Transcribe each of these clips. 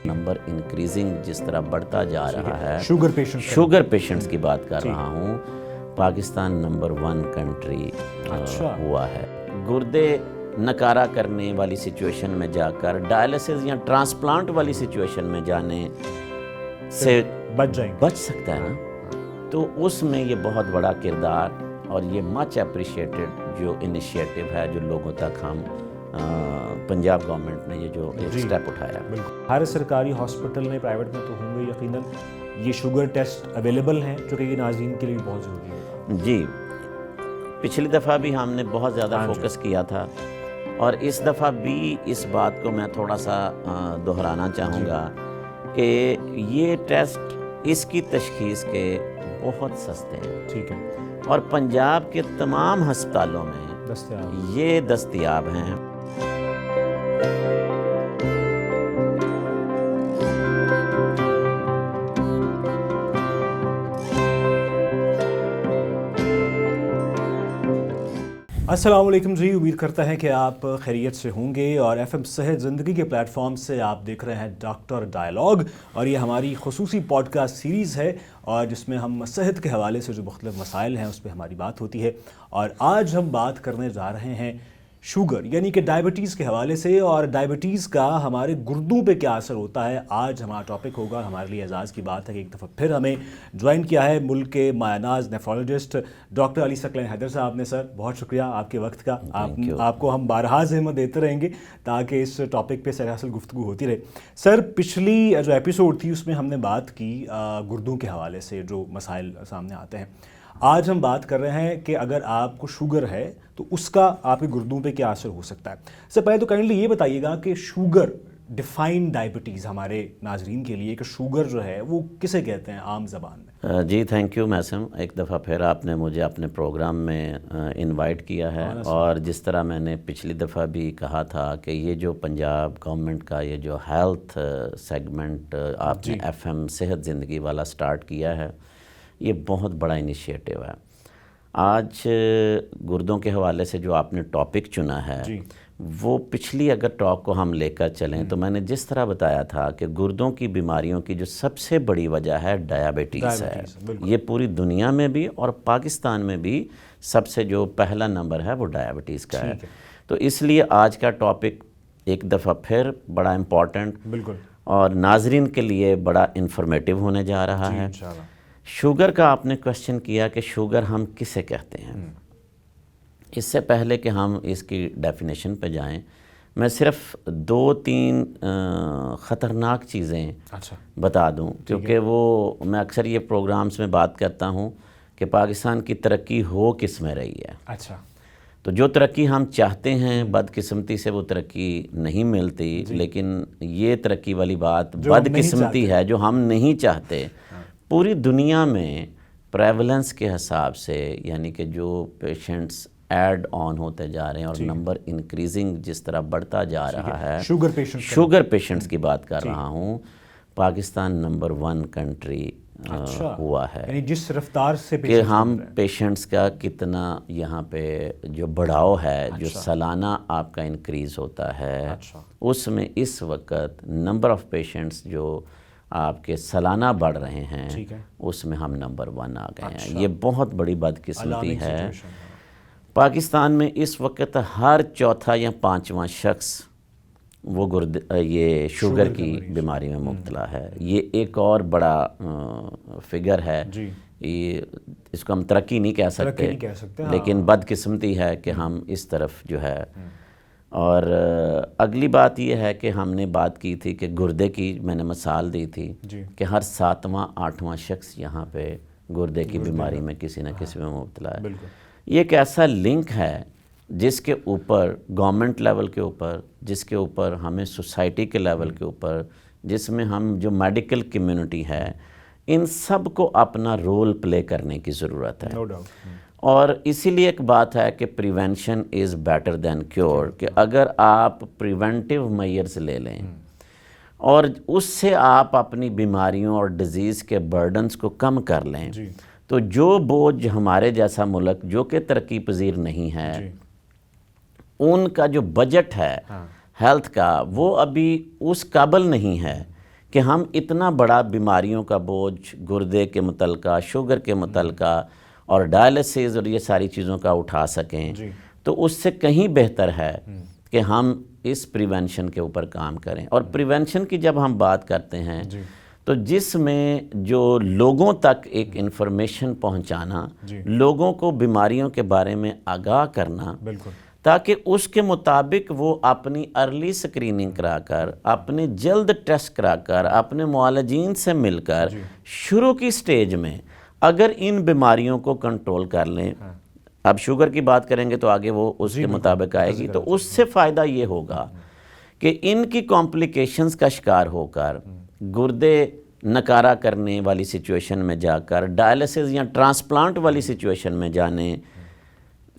Number increasing جس طرح بڑھتا جا رہا ہے، شوگر پیشنٹس کی بات کر رہا ہوں، پاکستان نمبر 1 کنٹری ہوا ہے۔ گردے نکارہ کرنے والی سچویشن میں جا کر ڈائلسس یا ٹرانسپلانٹ والی سچویشن میں جانے سے بچ سکتا ہے نا، تو اس میں یہ بہت بڑا کردار اور یہ مچ اپریشیٹڈ جو انیشیٹو ہے جو لوگوں تک ہم پنجاب گورنمنٹ نے یہ جو ایک سٹیپ اٹھایا۔ ہر سرکاری ہاسپٹل میں، پرائیویٹ میں تو ہوں گے یقیناً، یہ شوگر ٹیسٹ اویلیبل ہیں جو کہ یہ ناظرین کے لیے بہت ضروری ہے۔ جی، پچھلی دفعہ بھی ہم نے بہت زیادہ فوکس کیا تھا، اور اس دفعہ بھی اس بات کو میں تھوڑا سا دہرانا چاہوں گا کہ یہ ٹیسٹ اس کی تشخیص کے بہت سستے ہیں، ٹھیک ہے، اور پنجاب کے تمام ہسپتالوں میں یہ دستیاب ہیں۔ السلام علیکم جی، امید کرتا ہے کہ آپ خیریت سے ہوں گے، اور ایف ایم صحت زندگی کے پلیٹ فارم سے آپ دیکھ رہے ہیں ڈاکٹر ڈائلاگ، اور یہ ہماری خصوصی پوڈ کاسٹ سیریز ہے، اور جس میں ہم صحت کے حوالے سے جو مختلف مسائل ہیں اس پہ ہماری بات ہوتی ہے۔ اور آج ہم بات کرنے جا رہے ہیں شوگر یعنی کہ ڈائبٹیز کے حوالے سے، اور ڈائبٹیز کا ہمارے گردوں پہ کیا اثر ہوتا ہے۔ آج ہمارا ٹاپک ہوگا، ہمارے لیے اعزاز کی بات ہے کہ ایک دفعہ پھر ہمیں جوائن کیا ہے ملک کے مایہ ناز نیفرولوجسٹ ڈاکٹر علی ثقلین حیدر صاحب نے۔ سر بہت شکریہ آپ کے وقت کا، آپ کو ہم بارہا زحمت دیتے رہیں گے تاکہ اس ٹاپک پہ سراسر گفتگو ہوتی رہے۔ سر پچھلی جو ایپیسوڈ تھی اس میں ہم نے بات کی گردوں کے حوالے سے جو مسائل سامنے آتے ہیں۔ آج ہم بات کر رہے ہیں کہ اگر آپ کو شوگر ہے تو اس کا آپ کے گردوں پہ کیا اثر ہو سکتا ہے۔ سر پہلے تو کائنڈلی یہ بتائیے گا کہ شوگر، ڈیفائن ڈائبٹیز ہمارے ناظرین کے لیے، کہ شوگر جو ہے وہ کسے کہتے ہیں عام زبان میں؟ جی تھینک یو محسن، ایک دفعہ پھر آپ نے مجھے اپنے پروگرام میں انوائٹ کیا ہے، اور جس طرح میں نے پچھلی دفعہ بھی کہا تھا کہ یہ جو پنجاب گورنمنٹ کا یہ جو ہیلتھ سیگمنٹ آپ نے ایف ایم صحت زندگی والا سٹارٹ کیا ہے، یہ بہت بڑا انیشیٹو ہے۔ آج گردوں کے حوالے سے جو آپ نے ٹاپک چنا ہے، وہ پچھلی اگر ٹاک کو ہم لے کر چلیں تو میں نے جس طرح بتایا تھا کہ گردوں کی بیماریوں کی جو سب سے بڑی وجہ ہے ڈائبٹیز ہے۔ یہ پوری دنیا میں بھی اور پاکستان میں بھی سب سے جو پہلا نمبر ہے وہ ڈائبٹیز کا ہے۔ تو اس لیے آج کا ٹاپک ایک دفعہ پھر بڑا امپورٹنٹ اور ناظرین کے لیے بڑا انفارمیٹیو ہونے جا رہا ہے۔ شوگر کا آپ نے کوشچن کیا کہ شوگر ہم کسے کہتے ہیں۔ اس سے پہلے کہ ہم اس کی ڈیفینیشن پہ جائیں، میں صرف 2-3 خطرناک چیزیں بتا دوں، کیونکہ وہ میں اکثر یہ پروگرامز میں بات کرتا ہوں کہ پاکستان کی ترقی ہو کس میں رہی ہے۔ تو جو ترقی ہم چاہتے ہیں بدقسمتی سے وہ ترقی نہیں ملتی، لیکن یہ ترقی والی بات بدقسمتی ہے جو ہم نہیں چاہتے۔ پوری دنیا میں پریولنس کے حساب سے، یعنی کہ جو پیشنٹس ایڈ آن ہوتے جا رہے ہیں اور نمبر انکریزنگ جس طرح بڑھتا جا رہا ہے، شوگر پیشنٹس کی بات کر رہا ہوں، پاکستان نمبر 1 کنٹری ہوا ہے، یعنی جس رفتار سے کہ ہم پیشنٹس کا کتنا یہاں پہ جو بڑھاؤ ہے، جو سالانہ آپ کا انکریز ہوتا ہے، اس میں اس وقت نمبر آف پیشنٹس جو آپ کے سالانہ بڑھ رہے ہیں، اس میں ہم نمبر 1 آ گئے ہیں۔ یہ بہت بڑی بدقسمتی ہے۔ پاکستان میں اس وقت ہر چوتھا یا 5واں شخص وہ یہ شوگر کی بیماری میں مبتلا ہے۔ یہ ایک اور بڑا فگر ہے، اس کو ہم ترقی نہیں کہہ سکتے، لیکن بدقسمتی ہے کہ ہم اس طرف جو ہے۔ اور اگلی بات یہ ہے کہ ہم نے بات کی تھی کہ گردے کی، میں نے مثال دی تھی کہ ہر 7واں 8واں شخص یہاں پہ گردے کی بیماری میں کسی نہ کسی میں مبتلا ہے۔ یہ ایک ایسا لنک ہے جس کے اوپر گورنمنٹ لیول کے اوپر، جس کے اوپر ہمیں سوسائٹی کے لیول کے اوپر، جس میں ہم جو میڈیکل کمیونٹی ہے، ان سب کو اپنا رول پلے کرنے کی ضرورت ہے۔ اور اسی لیے ایک بات ہے کہ prevention is better than cure, کہ اگر آپ پریونٹیو میئرز لے لیں اور اس سے آپ اپنی بیماریوں اور ڈیزیز کے برڈنز کو کم کر لیں، تو جو بوجھ ہمارے جیسا ملک جو کہ ترقی پذیر نہیں ہے، ان کا جو بجٹ ہے ہیلتھ کا، وہ ابھی اس قابل نہیں ہے کہ ہم اتنا بڑا بیماریوں کا بوجھ گردے کے متعلقہ، شوگر کے متعلقہ اور ڈائلسس اور یہ ساری چیزوں کا اٹھا سکیں، تو اس سے کہیں بہتر ہے کہ ہم اس پریونشن کے اوپر کام کریں. اور پریونشن کی جب ہم بات کرتے ہیں تو جس میں جو لوگوں تک ایک انفارمیشن پہنچانا، لوگوں کو بیماریوں کے بارے میں آگاہ کرنا، تاکہ اس کے مطابق وہ اپنی ارلی سکریننگ کرا کر، اپنے جلد ٹیسٹ کرا کر، اپنے معالجین سے مل کر شروع کی سٹیج میں اگر ان بیماریوں کو کنٹرول کر لیں. اب شوگر کی بات کریں گے تو آگے وہ اس کے مطابق آئے گی، تو اس سے فائدہ یہ ہوگا کہ ان کی کمپلیکیشنز کا شکار ہو کر گردے نکارہ کرنے والی سچویشن میں جا کر ڈائلسس یا ٹرانسپلانٹ والی سچویشن میں جانے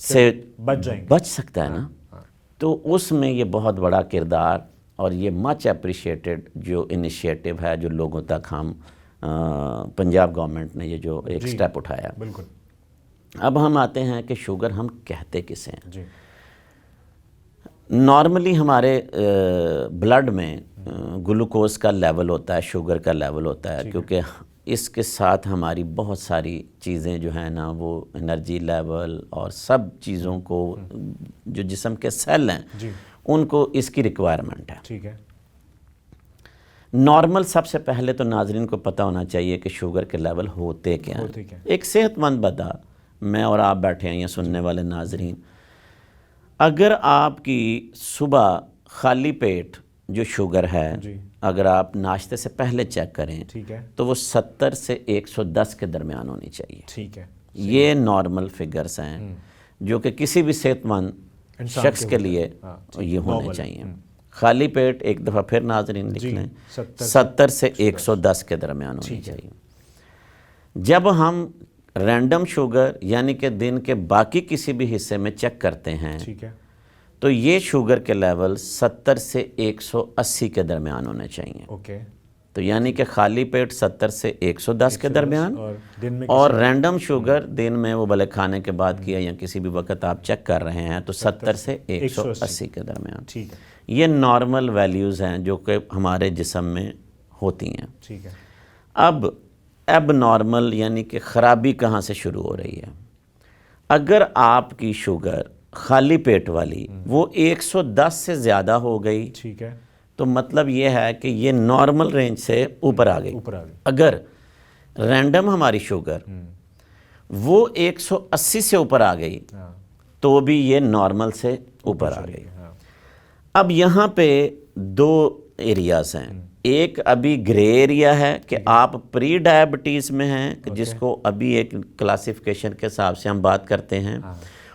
سے بچ سکتا ہے نا. تو اس میں یہ بہت بڑا کردار اور یہ مچ اپریشیٹڈ جو انیشیٹو ہے جو لوگوں تک ہم پنجاب گورنمنٹ نے یہ جو ایک سٹیپ اٹھایا. اب ہم آتے ہیں کہ شوگر ہم کہتے کسے ہیں. نارملی ہمارے بلڈ میں گلوکوز کا لیول ہوتا ہے، شوگر کا لیول ہوتا ہے، کیونکہ اس کے ساتھ ہماری بہت ساری چیزیں جو ہیں نا وہ انرجی لیول اور سب چیزوں کو جو جسم کے سیل ہیں ان کو اس کی ریکوائرمنٹ ہے. نارمل سب سے پہلے تو ناظرین کو پتہ ہونا چاہیے کہ شوگر کے لیول ہوتے کیا ہیں. ایک صحت مند بندہ، میں اور آپ بیٹھے ہیں یا سننے والے ناظرین، اگر آپ کی صبح خالی پیٹ جو شوگر ہے اگر آپ ناشتے سے پہلے چیک کریں تو وہ 70 سے 110 کے درمیان ہونی چاہیے. یہ نارمل فگرز ہیں جو کہ کسی بھی صحت مند شخص کے لیے یہ ہونے چاہیے. خالی پیٹ ایک دفعہ پھر ناظرین لکھ لیں، 70 سے 110 کے درمیان ہونی چاہیے. جب ہم رینڈم شوگر یعنی کہ دن کے باقی کسی بھی حصے میں چیک کرتے ہیں تو یہ شوگر کے لیول 70 سے 180 کے درمیان ہونے چاہیے. تو یعنی کہ خالی پیٹ 70 سے 110 کے درمیان، اور رینڈم شوگر دن میں وہ بھلے کھانے کے بعد کیا یا کسی بھی وقت آپ چیک کر رہے ہیں تو 70 سے 180 کے درمیان. یہ نارمل ویلیوز ہیں جو کہ ہمارے جسم میں ہوتی ہیں. اب نارمل یعنی کہ خرابی کہاں سے شروع ہو رہی ہے. اگر آپ کی شوگر خالی پیٹ والی وہ 110 سے زیادہ ہو گئی تو مطلب یہ ہے کہ یہ نارمل رینج سے اوپر آ گئی. اگر رینڈم ہماری شوگر وہ 180 سے اوپر آ گئی تو بھی یہ نارمل سے اوپر آ گئی. اب یہاں پہ دو ایریاز ہیں. ایک ابھی گرے ایریا ہے کہ آپ پری ڈائبٹیز میں ہیں جس کو ابھی ایک کلاسیفیکیشن کے حساب سے ہم بات کرتے ہیں،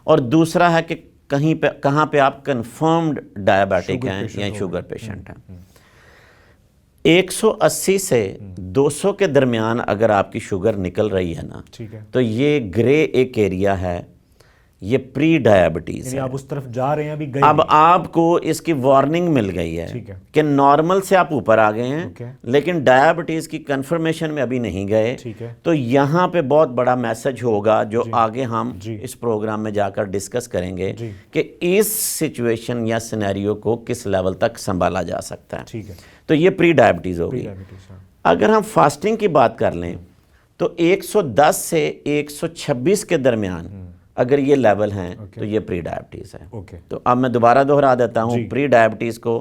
اور دوسرا ہے کہ کہاں پہ آپ کنفرمڈ ڈائبیٹک ہیں یا شوگر پیشنٹ ہیں. 180 سے 200 کے درمیان اگر آپ کی شوگر نکل رہی ہے نا تو یہ گرے ایک ایریا ہے، یہ پری ڈائبٹیز ہے. آپ اس طرف جا رہے ہیں ابھی. اب آپ کو اس کی وارننگ مل گئی ہے کہ نارمل سے آپ اوپر آ گئے ہیں لیکن ڈائبٹیز کی کنفرمیشن میں ابھی نہیں گئے. تو یہاں پہ بہت بڑا میسج ہوگا جو آگے ہم اس پروگرام میں جا کر ڈسکس کریں گے کہ اس سچویشن یا سینیریو کو کس لیول تک سنبھالا جا سکتا ہے. تو یہ پری ڈائبٹیز ہوگی. اگر ہم فاسٹنگ کی بات کر لیں تو 110 سے 126 کے درمیان اگر یہ لیول ہیں تو یہ پری ڈائبٹیز ہے. تو اب میں دوبارہ دہرا دیتا ہوں پری ڈائبٹیز کو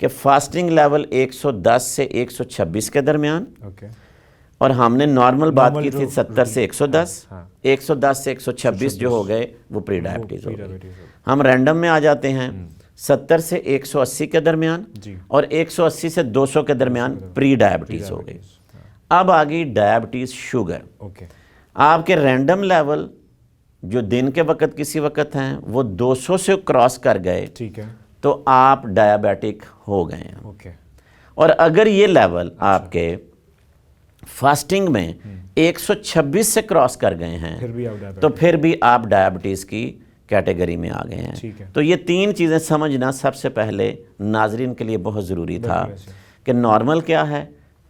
کہ فاسٹنگ لیول 110 سے 126 کے درمیان، اور ہم نے نارمل بات کی تھی 70 سے 110، 110 سے 126 جو ہو گئے وہ پری ڈائبٹیز ہو گئے. ہم رینڈم میں آ جاتے ہیں 70 سے 180 کے درمیان اور 180 سے 200 کے درمیان پری ڈائبٹیز ہو گئی. اب آگئی ڈائبٹیز شوگر. آپ کے رینڈم لیول جو دن کے وقت کسی وقت ہیں وہ 200 سے کراس کر گئے تو آپ ڈائبیٹک ہو گئے ہیں. اور اگر یہ لیول آپ کے فاسٹنگ میں 126 سے کراس کر گئے ہیں تو پھر بھی آپ ڈائبٹیز کی کیٹیگری میں آ گئے ہیں. تو یہ تین چیزیں سمجھنا سب سے پہلے ناظرین کے لیے بہت ضروری تھا کہ نارمل کیا ہے،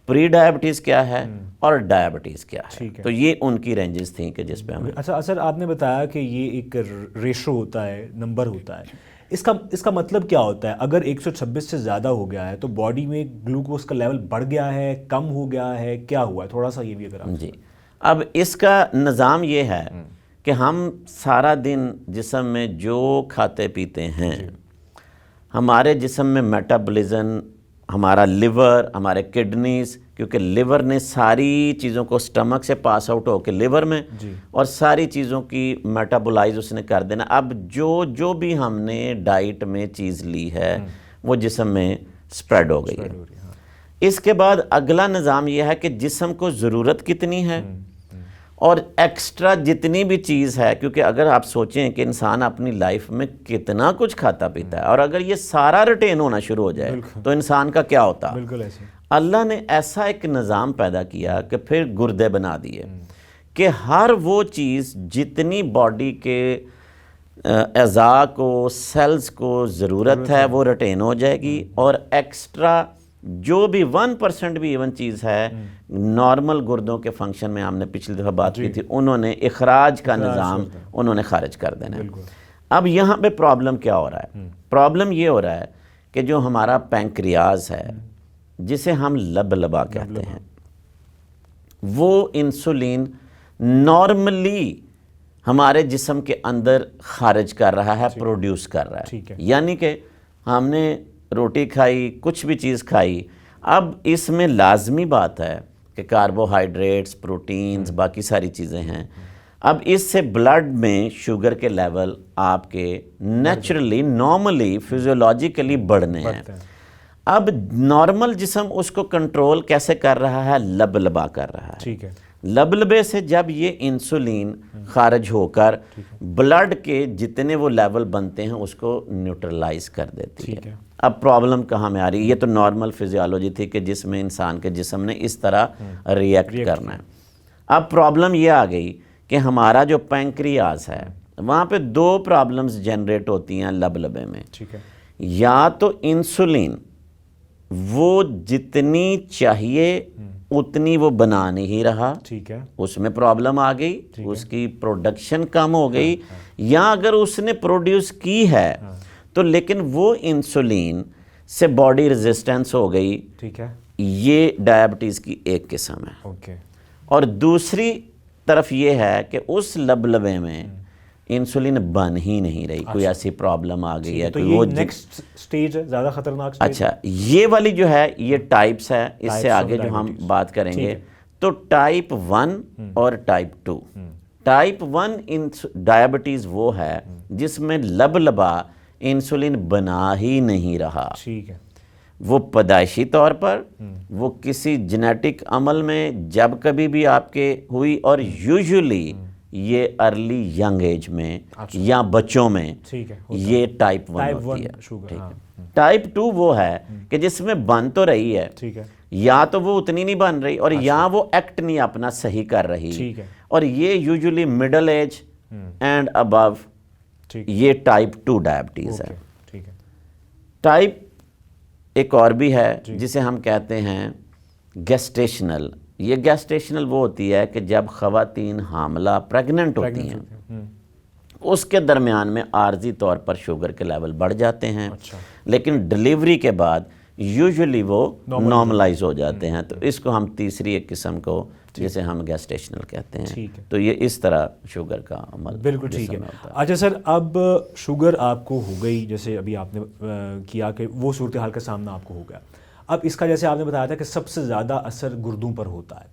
پری ڈائبٹیز کیا ہے اور ڈائبٹیز کیا ہے. تو یہ ان کی رینجز تھیں کہ جس پہ ہمیں. اچھا سر، آپ نے بتایا کہ یہ ایک ریشو ہوتا ہے، نمبر ہوتا ہے، اس کا مطلب کیا ہوتا ہے؟ اگر 126 سے زیادہ ہو گیا ہے تو باڈی میں گلوکوز کا لیول بڑھ گیا ہے، کم ہو گیا ہے، کیا ہوا ہے؟ تھوڑا سا یہ بھی اگر آپ جی، اب اس کا نظام یہ ہے کہ ہم سارا دن جسم میں جو کھاتے پیتے ہیں، ہمارے جسم میں میٹابولزم، ہمارا لیور، ہمارے کڈنیز، کیونکہ لیور نے ساری چیزوں کو سٹمک سے پاس آؤٹ ہو کے لیور میں اور ساری چیزوں کی میٹابولائز اس نے کر دینا. اب جو بھی ہم نے ڈائٹ میں چیز لی ہے وہ جسم میں سپریڈ ہو گئی ہے. اس کے بعد اگلا نظام یہ ہے کہ جسم کو ضرورت کتنی ہے اور ایکسٹرا جتنی بھی چیز ہے، کیونکہ اگر آپ سوچیں کہ انسان اپنی لائف میں کتنا کچھ کھاتا پیتا ہے اور اگر یہ سارا ریٹین ہونا شروع ہو جائے تو انسان کا کیا ہوتا؟ بالکل ایسے اللہ نے ایسا ایک نظام پیدا کیا کہ پھر گردے بنا دیے کہ ہر وہ چیز جتنی باڈی کے اعضاء کو، سیلز کو ضرورت ہے وہ ریٹین ہو جائے گی، اور ایکسٹرا جو بھی 1% بھی ایون چیز ہے نارمل گردوں کے فنکشن میں ہم نے پچھلی دفعہ بات کی تھی، انہوں نے اخراج کا نظام انہوں نے خارج کر دینا ہے. اب یہاں پہ پرابلم کیا ہو رہا ہے؟ پرابلم یہ ہو رہا ہے کہ جو ہمارا پینکریاز ہے جسے ہم لبلبا کہتے ہیں، وہ انسولین نارملی ہمارے جسم کے اندر خارج کر رہا ہے، پروڈیوس کر رہا ہے. یعنی کہ ہم نے روٹی کھائی، کچھ بھی چیز کھائی، اب اس میں لازمی بات ہے کہ کاربوہائیڈریٹس، پروٹینز، باقی ساری چیزیں ہیں. اب اس سے بلڈ میں شوگر کے لیول آپ کے نیچرلی، نارملی، فیزیولوجیکلی بڑھنے ہیں. اب نارمل جسم اس کو کنٹرول کیسے کر رہا ہے؟ لبلبا کر رہا ہے. ٹھیک ہے. لبلبے سے جب یہ انسولین خارج ہو کر بلڈ کے جتنے وہ لیول بنتے ہیں اس کو نیوٹرلائز کر دیتی ہے. اب پرابلم کہاں میں آ رہی ہے؟ یہ تو نارمل فزیالوجی تھی کہ جس میں انسان کے جسم نے اس طرح ریئیکٹ کرنا ہے. اب پرابلم یہ آ گئی کہ ہمارا جو پینکریاز ہے وہاں پہ 2 پرابلمز جنریٹ ہوتی ہیں لبلبے میں. یا تو انسولین وہ جتنی چاہیے اتنی وہ بنا نہیں رہا، اس میں پرابلم آ گئی، اس کی پروڈکشن کم ہو گئی، یا اگر اس نے پروڈیوس کی ہے تو لیکن وہ انسولین سے باڈی ریزسٹنس ہو گئی. یہ ڈائبٹیز کی ایک قسم ہے. اور دوسری طرف یہ ہے کہ اس لبلبے میں انسولین بن ہی نہیں رہی، کوئی ایسی پرابلم آ گئی ہے. تو یہ نیکسٹ سٹیج ہے، زیادہ خطرناک سٹیج. اچھا، یہ والی جو ہے یہ ٹائپس ہے، اس سے آگے جو ہم بات کریں گے. تو ٹائپ 1 اور ٹائپ 2. ٹائپ 1 ڈائبٹیز وہ ہے جس میں لبلبا انسولین بنا ہی نہیں رہا. وہ پیدائشی طور پر، وہ کسی جینیٹک عمل میں جب کبھی بھی آپ کے ہوئی، اور یوزولی یہ ارلی ینگ ایج میں یا بچوں میں یہ ٹائپ 1 ہوتی ہے. ٹائپ 2 وہ ہے کہ جس میں بن تو رہی ہے، یا تو وہ اتنی نہیں بن رہی اور یا وہ ایکٹ نہیں اپنا صحیح کر رہی، اور یہ usually middle age and above, یہ ٹائپ 2 ڈائبٹیز ہے. ٹائپ ایک اور بھی ہے جسے ہم کہتے ہیں گیسٹیشنل. یہ گیسٹیشنل وہ ہوتی ہے کہ جب خواتین حاملہ پریگننٹ ہوتی ہیں اس کے درمیان میں عارضی طور پر شوگر کے لیول بڑھ جاتے ہیں، لیکن ڈیلیوری کے بعد یوزولی وہ نارملائز ہو جاتے ہیں. تو اس کو ہم تیسری ایک قسم کو جسے ہم گیسٹیشنل کہتے ہیں. تو یہ اس طرح شوگر کا عمل. بالکل ٹھیک ہے. اچھا سر، اب شوگر آپ کو ہو گئی، جیسے ابھی آپ نے کیا کہ وہ صورتحال کا سامنا آپ کو ہو گیا. اب اس کا جیسے آپ نے بتایا تھا کہ سب سے زیادہ اثر گردوں پر ہوتا ہے.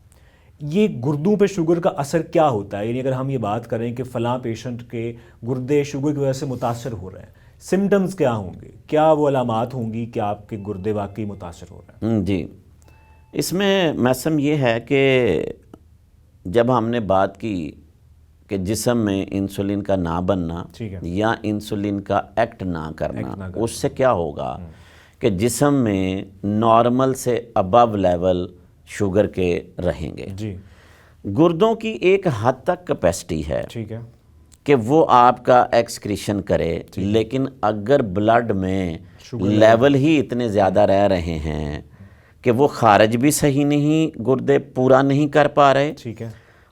یہ گردوں پہ شوگر کا اثر کیا ہوتا ہے؟ یعنی اگر ہم یہ بات کریں کہ فلاں پیشنٹ کے گردے شوگر کی وجہ سے متاثر ہو رہے ہیں، سمٹمز کیا ہوں گے؟ کیا وہ علامات ہوں گی کہ آپ کے گردے واقعی متاثر ہو رہے ہیں؟ جی، اس میں محسم یہ ہے کہ جب ہم نے بات کی کہ جسم میں انسولین کا نہ بننا یا انسولین کا ایکٹ نہ کرنا، اس سے کیا ہوگا کہ جسم میں نارمل سے ابو لیول شوگر کے رہیں گے. گردوں کی ایک حد تک کیپیسٹی ہے کہ وہ آپ کا ایکسکریشن کرے، لیکن اگر بلڈ میں لیول ہی اتنے زیادہ رہ رہے ہیں کہ وہ خارج بھی صحیح نہیں، گردے پورا نہیں کر پا رہے،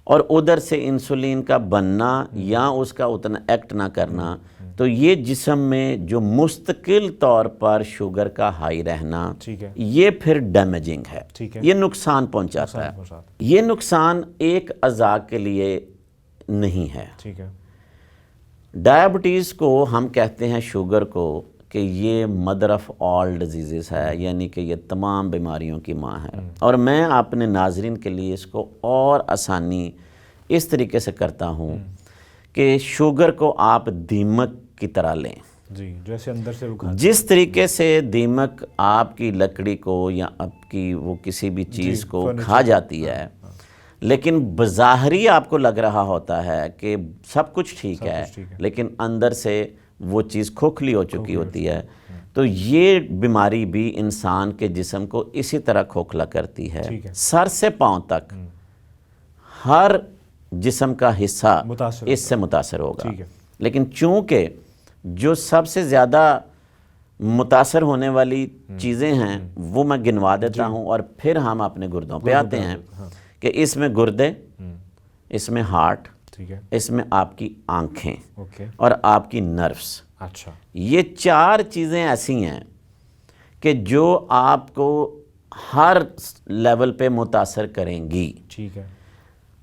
اور ادھر سے انسولین کا بننا یا اس کا اتنا ایکٹ نہ کرنا، تو یہ جسم میں جو مستقل طور پر شوگر کا ہائی رہنا، یہ پھر ڈیمیجنگ ہے، یہ نقصان پہنچاتا ہے۔ یہ نقصان ایک اعضاء کے لیے نہیں ہے۔ ڈائبٹیز کو ہم کہتے ہیں شوگر کو کہ یہ مدر آف آل ڈیزیزز ہے، یعنی کہ یہ تمام بیماریوں کی ماں ہے۔ اور میں اپنے ناظرین کے لیے اس کو اور آسانی اس طریقے سے کرتا ہوں کہ شوگر کو آپ دیمک کی طرح لیں، جیسے اندر سے جس طریقے سے دیمک آپ کی لکڑی کو یا آپ کی وہ کسی بھی چیز کو کھا جاتی ہے، لیکن بظاہری آپ کو لگ رہا ہوتا ہے کہ سب کچھ ٹھیک ہے، لیکن اندر سے وہ چیز کھوکھلی ہو چکی ہوتی ہے۔ تو یہ بیماری بھی انسان کے جسم کو اسی طرح کھوکھلا کرتی ہے۔ سر سے پاؤں تک ہر جسم کا حصہ اس سے متاثر ہوگا، لیکن چونکہ جو سب سے زیادہ متاثر ہونے والی چیزیں ہیں وہ میں گنوا دیتا ہوں، اور پھر ہم اپنے گردوں پہ آتے ہیں کہ اس میں گردے، اس میں ہارٹ، اس میں آپ کی آنکھیں اور آپ کی نروس۔ یہ چار چیزیں ایسی ہیں کہ جو آپ کو ہر لیول پہ متاثر کریں گی۔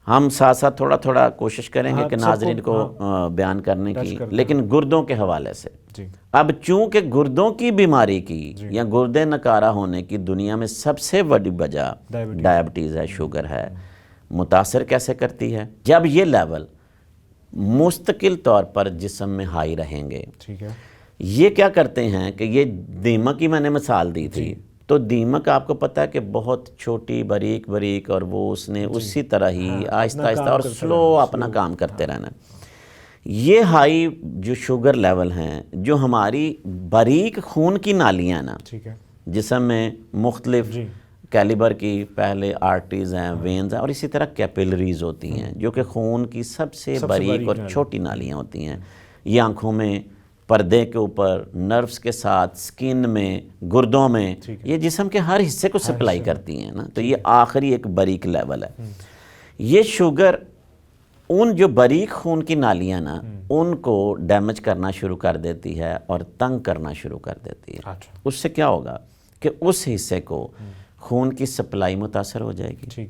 ہم ساتھ ساتھ تھوڑا تھوڑا کوشش کریں گے کہ ناظرین کو بیان کرنے کی، لیکن گردوں کے حوالے سے۔ اب چونکہ گردوں کی بیماری کی یا گردے نکارہ ہونے کی دنیا میں سب سے بڑی وجہ ڈائبٹیز ہے، شوگر ہے۔ متاثر کیسے کرتی ہے؟ جب یہ لیول مستقل طور پر جسم میں ہائی رہیں گے، یہ کیا کرتے ہیں کہ یہ دیمک کی میں نے مثال دی تھی، تو دیمک آپ کو پتہ ہے کہ بہت چھوٹی باریک باریک، اور وہ اس نے اسی طرح ہی آہستہ آہستہ اور سلو اپنا کام کرتے رہنا۔ یہ ہائی جو شوگر لیول ہیں، جو ہماری باریک خون کی نالیاں نا، جسم میں مختلف کیلیبر کی پہلے آرٹریز ہیں، وینز ہیں، اور اسی طرح کیپلریز ہوتی ہیں جو کہ خون کی سب سے باریک اور چھوٹی نالیاں ہوتی ہیں۔ یہ آنکھوں میں، پردے کے اوپر، نروس کے ساتھ، سکن میں، گردوں میں، یہ جسم کے ہر حصے کو سپلائی کرتی ہیں نا۔ تو یہ آخری ایک باریک لیول ہے۔ یہ شوگر ان جو باریک خون کی نالیاں نا، ان کو ڈیمیج کرنا شروع کر دیتی ہے اور تنگ کرنا شروع کر دیتی ہے۔ اس سے کیا ہوگا کہ اس حصے کو خون کی سپلائی متاثر ہو جائے گی۔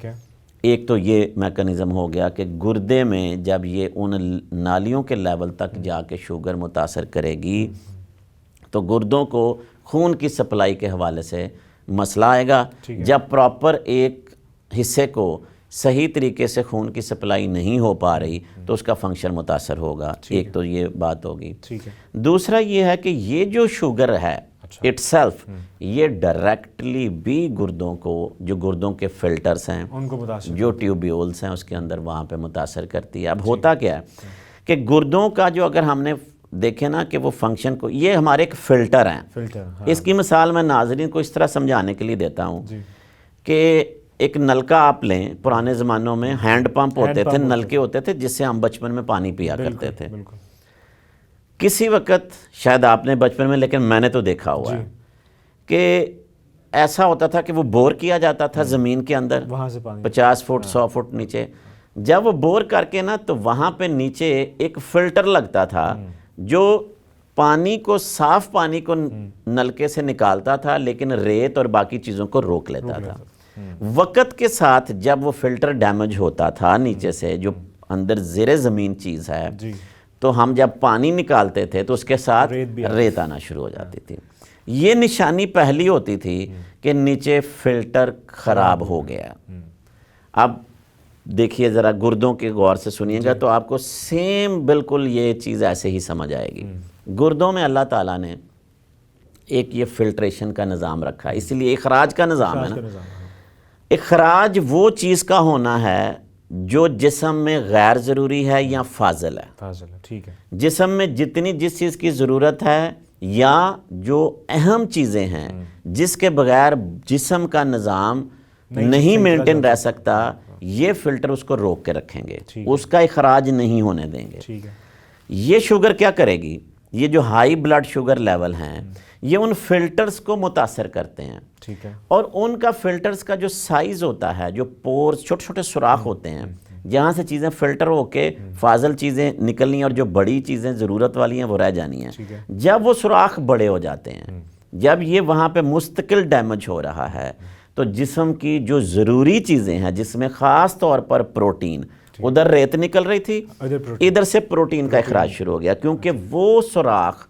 ایک تو یہ میکانزم ہو گیا کہ گردے میں جب یہ ان نالیوں کے لیول تک جا کے شوگر متاثر کرے گی تو گردوں کو خون کی سپلائی کے حوالے سے مسئلہ آئے گا۔ جب پراپر ایک حصے کو صحیح طریقے سے خون کی سپلائی نہیں ہو پا رہی تو اس کا فنکشن متاثر ہوگا۔ ایک تو یہ بات ہوگی۔ دوسرا یہ ہے کہ یہ جو شوگر ہے اٹ سیلف، یہ ڈائریکٹلی بھی گردوں کو، جو گردوں کے فلٹرز ہیں، جو ٹیوبیولز ہیں اس کے اندر، وہاں پہ متاثر کرتی ہے۔ اب ہوتا کیا ہے کہ گردوں کا جو اگر ہم نے دیکھے نا کہ وہ فنکشن کو، یہ ہمارے ایک فلٹر ہیں۔ اس کی مثال میں ناظرین کو اس طرح سمجھانے کے لیے دیتا ہوں کہ ایک نلکا آپ لیں، پرانے زمانوں میں ہینڈ پمپ ہوتے تھے، نلکے ہوتے تھے جس سے ہم بچپن میں پانی پیا کرتے تھے۔ کسی وقت شاید آپ نے بچپن میں، لیکن میں نے تو دیکھا ہوا ہے کہ ایسا ہوتا تھا کہ وہ بور کیا جاتا تھا زمین کے اندر 50 فٹ 100 فٹ نیچے۔ جب وہ بور کر کے نا تو وہاں پہ نیچے ایک فلٹر لگتا تھا جو پانی کو، صاف پانی کو نلکے سے نکالتا تھا، لیکن ریت اور باقی چیزوں کو روک لیتا تھا۔ وقت کے ساتھ جب وہ فلٹر ڈیمیج ہوتا تھا نیچے سے، جو اندر زیر زمین چیز ہے، تو ہم جب پانی نکالتے تھے تو اس کے ساتھ ریت آنا شروع ہو جاتی تھی۔ یہ نشانی پہلی ہوتی تھی کہ نیچے فلٹر خراب ہو گیا۔ اب دیکھیے ذرا گردوں کے غور سے سنیے گا تو آپ کو سیم بالکل یہ چیز ایسے ہی سمجھ آئے گی۔ گردوں میں اللہ تعالیٰ نے ایک یہ فلٹریشن کا نظام رکھا ہے، اس لیے اخراج کا نظام ہے نا۔ اخراج وہ چیز کا ہونا ہے جو جسم میں غیر ضروری ہے یا فاضل ہے۔ جسم میں جتنی جس چیز کی ضرورت ہے یا جو اہم چیزیں ہیں جس کے بغیر جسم کا نظام نہیں مینٹین رہ سکتا، یہ فلٹر اس کو روک کے رکھیں گے، اس کا اخراج نہیں ہونے دیں گے۔ یہ شوگر کیا کرے گی؟ یہ جو ہائی بلڈ شوگر لیول ہیں یہ ان فلٹرز کو متاثر کرتے ہیں، اور ان کا فلٹرز کا جو سائز ہوتا ہے، جو پورز، چھوٹے چھوٹے سوراخ ہوتے ہیں جہاں سے چیزیں فلٹر ہو کے فاضل چیزیں نکلنی اور جو بڑی چیزیں ضرورت والی ہیں وہ رہ جانی ہیں. جب وہ سوراخ بڑے ہو جاتے ہیں, جب یہ وہاں پہ مستقل ڈیمیج ہو رہا ہے, تو جسم کی جو ضروری چیزیں ہیں جس میں خاص طور پر پروٹین, ادھر ریت نکل رہی تھی, ادھر سے پروٹین کا اخراج شروع ہو گیا, کیونکہ وہ سوراخ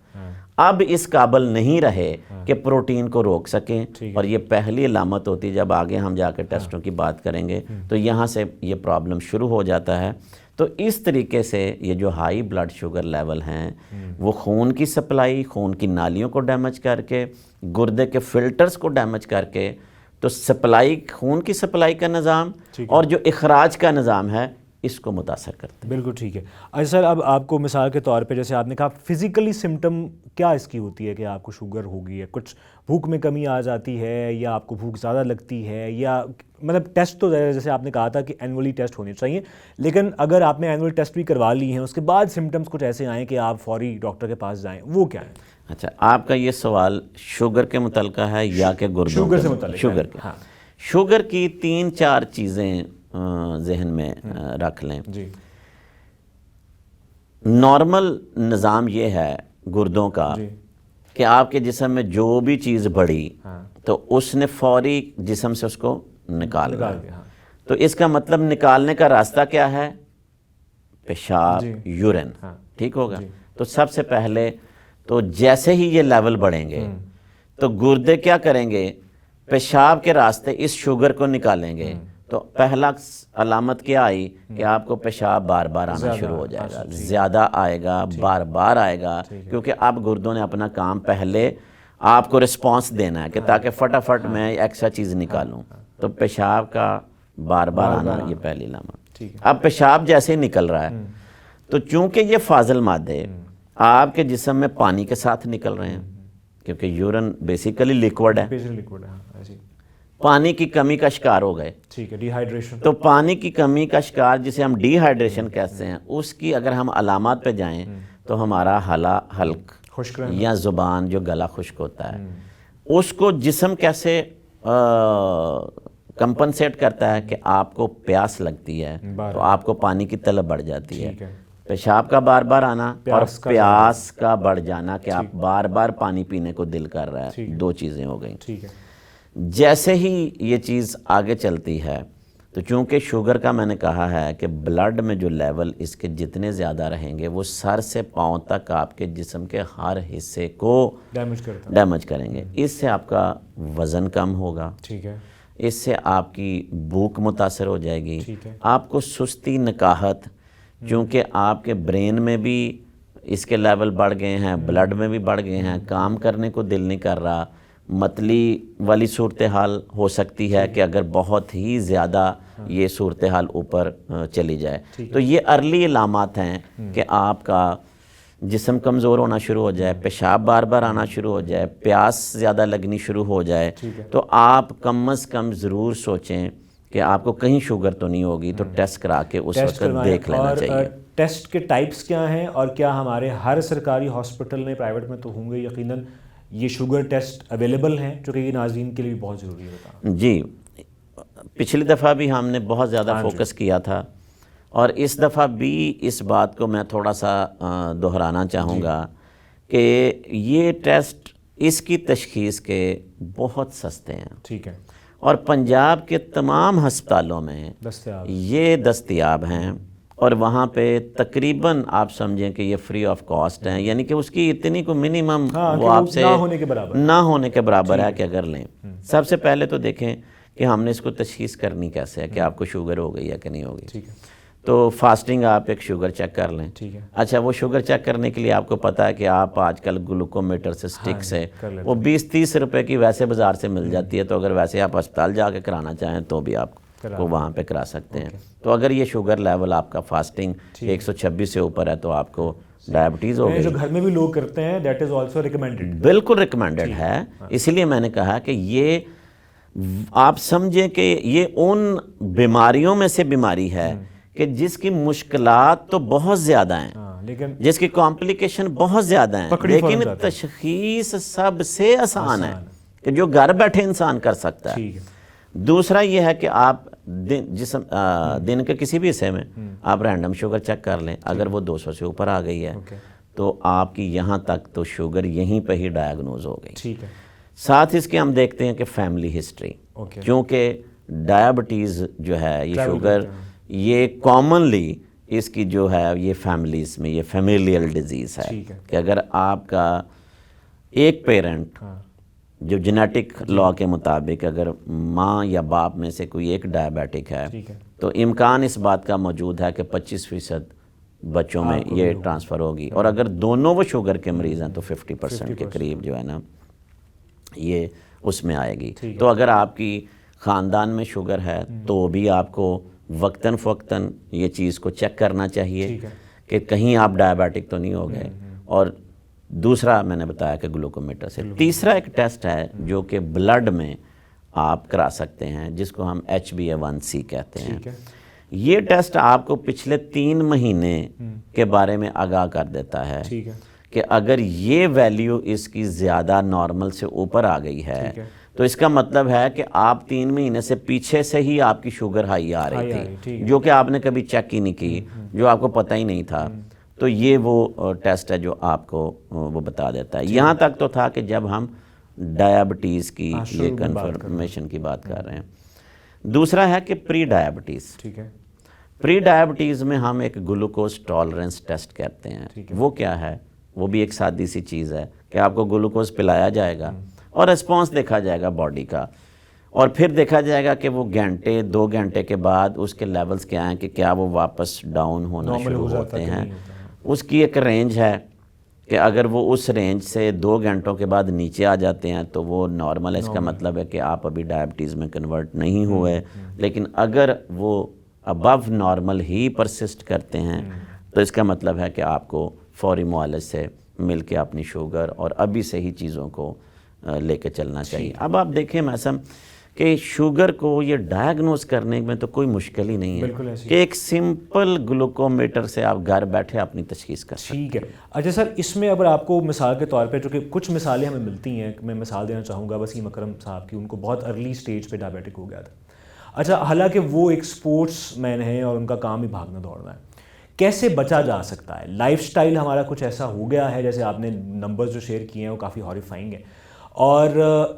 اب اس قابل نہیں رہے کہ پروٹین کو روک سکیں. اور یہ پہلی علامت ہوتی ہے, جب آگے ہم جا کے ٹیسٹوں کی بات کریں گے تو یہاں سے یہ پرابلم شروع ہو جاتا ہے. تو اس طریقے سے یہ جو ہائی بلڈ شوگر لیول ہیں وہ خون کی سپلائی, خون کی نالیوں کو ڈیمیج کر کے, گردے کے فلٹرز کو ڈیمیج کر کے, تو سپلائی, خون کی سپلائی کا نظام اور جو اخراج کا نظام ہے اس کو متاثر کرتے ہیں. بالکل ٹھیک ہے. اچھا سر, اب آپ کو مثال کے طور پہ جیسے آپ نے کہا فزیکلی سمٹم کیا اس کی ہوتی ہے کہ آپ کو شوگر ہوگی ہے؟ کچھ بھوک میں کمی آ جاتی ہے, یا آپ کو بھوک زیادہ لگتی ہے, یا مطلب ٹیسٹ تو جیسے آپ نے کہا تھا کہ اینولی ٹیسٹ ہونے چاہیے, لیکن اگر آپ نے اینول ٹیسٹ بھی کروا لی ہیں اس کے بعد سمٹمز کچھ ایسے آئیں کہ آپ فوری ڈاکٹر کے پاس جائیں, وہ کیا ہیں؟ اچھا, آپ کا یہ سوال شوگر کے متعلقہ ہے یا کہ گردوں شوگر سے متعلق؟ شوگر کے. شوگر کی 3-4 چیزیں ذہن میں رکھ لیں. جی. نارمل نظام یہ ہے گردوں کا کہ آپ کے جسم میں جو بھی چیز بڑھی تو اس نے فوری جسم سے اس کو نکال دیا. تو اس کا مطلب نکالنے کا راستہ کیا ہے؟ پیشاب, یورین. ٹھیک ہوگا. تو سب سے پہلے تو جیسے ہی یہ لیول بڑھیں گے تو گردے کیا کریں گے؟ پیشاب کے راستے اس شوگر کو نکالیں گے. تو پہلا علامت کیا آئی کہ آپ کو پیشاب بار بار آنا شروع ہو جائے گا, زیادہ آئے گا, بار بار آئے گا, کیونکہ اب گردوں نے اپنا کام پہلے آپ کو رسپانس دینا ہے کہ تاکہ فٹافٹ میں ایکسٹرا چیز نکالوں. تو پیشاب کا بار بار آنا یہ پہلی علامت. اب پیشاب جیسے ہی نکل رہا ہے تو چونکہ یہ فاضل مادے آپ کے جسم میں پانی کے ساتھ نکل رہے ہیں, کیونکہ یورین بیسیکلی لیکوڈ ہے, پانی کی کمی کا شکار ہو گئے. ٹھیک ہے, ڈی ہائیڈریشن. تو پانی کی کمی کا شکار جسے ہم ڈی ہائیڈریشن کہتے ہیں, اس کی اگر ہم علامات پہ جائیں تو ہمارا حلق یا زبان, جو گلا خشک ہوتا ہے, اس کو جسم کیسے کمپنسیٹ کرتا ہے کہ آپ کو پیاس لگتی ہے تو آپ کو پانی کی طلب بڑھ جاتی ہے. پیشاب کا بار بار آنا اور پیاس کا بڑھ جانا کہ آپ بار بار پانی پینے کو دل کر رہا ہے, 2 چیزیں ہو گئیں. جیسے ہی یہ چیز آگے چلتی ہے تو چونکہ شوگر کا میں نے کہا ہے کہ بلڈ میں جو لیول اس کے جتنے زیادہ رہیں گے وہ سر سے پاؤں تک آپ کے جسم کے ہر حصے کو ڈیمیج کریں گے. اس سے آپ کا وزن کم ہوگا, اس سے آپ کی بھوک متاثر ہو جائے گی, آپ کو سستی, نکاہت, چونکہ آپ کے برین میں بھی اس کے لیول بڑھ گئے ہیں, بلڈ میں بھی بڑھ گئے ہیں, کام کرنے کو دل نہیں کر رہا, متلی والی صورتحال ہو سکتی ہے کہ اگر بہت ہی زیادہ یہ صورتحال اوپر چلی جائے. تو یہ ارلی علامات ہیں کہ آپ کا جسم کمزور ہونا شروع ہو جائے, پیشاب بار بار آنا شروع ہو جائے, پیاس زیادہ لگنی شروع ہو جائے. تو آپ کم از کم ضرور سوچیں کہ آپ کو کہیں شوگر تو نہیں ہوگی, تو ٹیسٹ کرا کے اس وقت دیکھ لینا چاہیے. ٹیسٹ کے ٹائپس کیا ہیں, اور کیا ہمارے ہر سرکاری ہاسپٹل میں, پرائیویٹ میں تو ہوں گے یقیناً, یہ شوگر ٹیسٹ اویلیبل ہیں, جو کہ یہ ناظرین کے لیے بھی بہت ضروری ہوتا ہے؟ جی, پچھلی دفعہ بھی ہم نے بہت زیادہ فوکس کیا تھا, اور اس دفعہ بھی اس بات کو میں تھوڑا سا دہرانا چاہوں گا کہ یہ ٹیسٹ, اس کی تشخیص کے بہت سستے ہیں. ٹھیک ہے. اور پنجاب کے تمام ہسپتالوں میں یہ دستیاب ہیں, اور وہاں پہ تقریباً آپ سمجھیں کہ یہ فری آف کاسٹ ہیں, یعنی کہ اس کی اتنی کو منیمم وہ آپ سے نہ ہونے کے برابر ہے کہ اگر لیں. سب سے پہلے تو دیکھیں کہ ہم نے اس کو تشخیص کرنی کیسے ہے کہ آپ کو شوگر ہو گئی ہے کہ نہیں ہو گئی. تو فاسٹنگ آپ ایک شوگر چیک کر لیں. اچھا, وہ شوگر چیک کرنے کے لیے آپ کو پتہ ہے کہ آپ آج کل گلوکومیٹر سے سٹکس ہے, وہ 20-30 روپے کی ویسے بازار سے مل جاتی ہے, تو اگر ویسے آپ ہسپتال جا کے کرانا چاہیں تو بھی آپ کو وہاں پہ کرا سکتے ہیں. تو اگر یہ شوگر لیول آپ کا فاسٹنگ 126 سے اوپر ہے تو آپ کو ڈائبٹیز ہو گئی. جو گھر میں بھی لوگ کرتے ہیں, دیٹ از آلسو ریکمینڈڈ. بالکل ریکمینڈڈ ہے. اسی لیے میں نے کہا کہ یہ آپ سمجھیں کہ یہ ان بیماریوں میں سے بیماری ہے کہ جس کی مشکلات تو بہت زیادہ ہیں, جس کی کمپلیکیشن بہت زیادہ ہیں, لیکن تشخیص سب سے آسان ہے کہ جو گھر بیٹھے انسان کر سکتا ہے. دوسرا یہ ہے کہ آپ دن کے کسی بھی حصے میں آپ رینڈم شوگر چیک کر لیں، اگر وہ 200 سے اوپر آ گئی ہے تو آپ کی یہاں تک تو شوگر یہیں پہ ہی ڈائیگنوز ہو گئی. ٹھیک ہے. ساتھ اس کے ہم دیکھتے ہیں کہ فیملی ہسٹری، کیونکہ ڈائبٹیز جو ہے یہ شوگر یہ کامنلی اس کی جو ہے یہ فیملیز میں یہ فیمیلیل ڈیزیز ہے کہ اگر آپ کا ایک پیرنٹ جو جینیٹک لا کے مطابق اگر ماں یا باپ میں سے کوئی ایک ڈائبیٹک ہے تو امکان اس بات کا موجود ہے کہ 25% بچوں میں یہ ٹرانسفر ہوگی، اور اگر دونوں وہ شوگر کے مریض ہیں تو 50% کے قریب جو ہے نا یہ اس میں آئے گی. تو اگر آپ کی خاندان میں شوگر ہے تو بھی آپ کو وقتاً فوقتاً یہ چیز کو چیک کرنا چاہیے کہ کہیں آپ ڈائبیٹک تو نہیں ہو گئے. اور دوسرا میں نے بتایا کہ گلوکومیٹر سے. تیسرا ایک ٹیسٹ ہے جو کہ بلڈ میں آپ کرا سکتے ہیں جس کو ہم HbA1c کہتے ہیں. یہ ٹیسٹ آپ کو پچھلے 3 مہینے کے بارے میں آگاہ کر دیتا ہے کہ اگر یہ ویلیو اس کی زیادہ نارمل سے اوپر آ گئی ہے تو اس کا مطلب ہے کہ آپ 3 مہینے سے پیچھے سے ہی آپ کی شوگر ہائی آ رہی تھی جو کہ آپ نے کبھی چیک ہی نہیں کی، جو آپ کو پتہ ہی نہیں تھا. تو یہ وہ ٹیسٹ ہے جو آپ کو وہ بتا دیتا ہے. یہاں تک تو تھا کہ جب ہم ڈائبٹیز کی یہ کنفرمیشن کی بات کر رہے ہیں. دوسرا ہے کہ پری ڈائبٹیز. پری ڈائبٹیز میں ہم ایک گلوکوز ٹالرنس ٹیسٹ کرتے ہیں. وہ کیا ہے؟ وہ بھی ایک سادی سی چیز ہے کہ آپ کو گلوکوز پلایا جائے گا اور رسپانس دیکھا جائے گا باڈی کا، اور پھر دیکھا جائے گا کہ وہ 2 گھنٹے کے بعد اس کے لیولز کیا ہیں کہ کیا وہ واپس ڈاؤن ہونا شروع ہوتے ہیں. اس کی ایک رینج ہے کہ اگر وہ اس رینج سے 2 گھنٹوں کے بعد نیچے آ جاتے ہیں تو وہ نارمل ہے. اس کا مطلب ہے کہ آپ ابھی ڈائبٹیز میں کنورٹ نہیں ہوئے. لیکن اگر وہ ابو نارمل ہی پرسسٹ کرتے ہیں تو اس کا مطلب ہے کہ آپ کو فوری معالج سے مل کے اپنی شوگر اور ابھی سے ہی چیزوں کو لے کے چلنا چاہیے. اب آپ دیکھیں محسن کہ شوگر کو یہ ڈائیگنوز کرنے میں تو کوئی مشکل ہی نہیں ہے کہ ایک سمپل گلوکومیٹر سے آپ گھر بیٹھے اپنی تشخیص کر سکتے ہیں. ٹھیک ہے. اچھا سر، اس میں اگر آپ کو مثال کے طور پہ جو کہ کچھ مثالیں ہمیں ملتی ہیں، میں مثال دینا چاہوں گا وسیم اکرم صاحب کی. ان کو بہت ارلی سٹیج پہ ڈائبیٹک ہو گیا تھا. اچھا، حالانکہ وہ ایک سپورٹس مین ہیں اور ان کا کام ہی بھاگنا دوڑنا ہے. کیسے بچا جا سکتا ہے؟ لائف سٹائل ہمارا کچھ ایسا ہو گیا ہے، جیسے آپ نے نمبرز جو شیئر کیے ہیں وہ کافی ہاریفائنگ ہیں، اور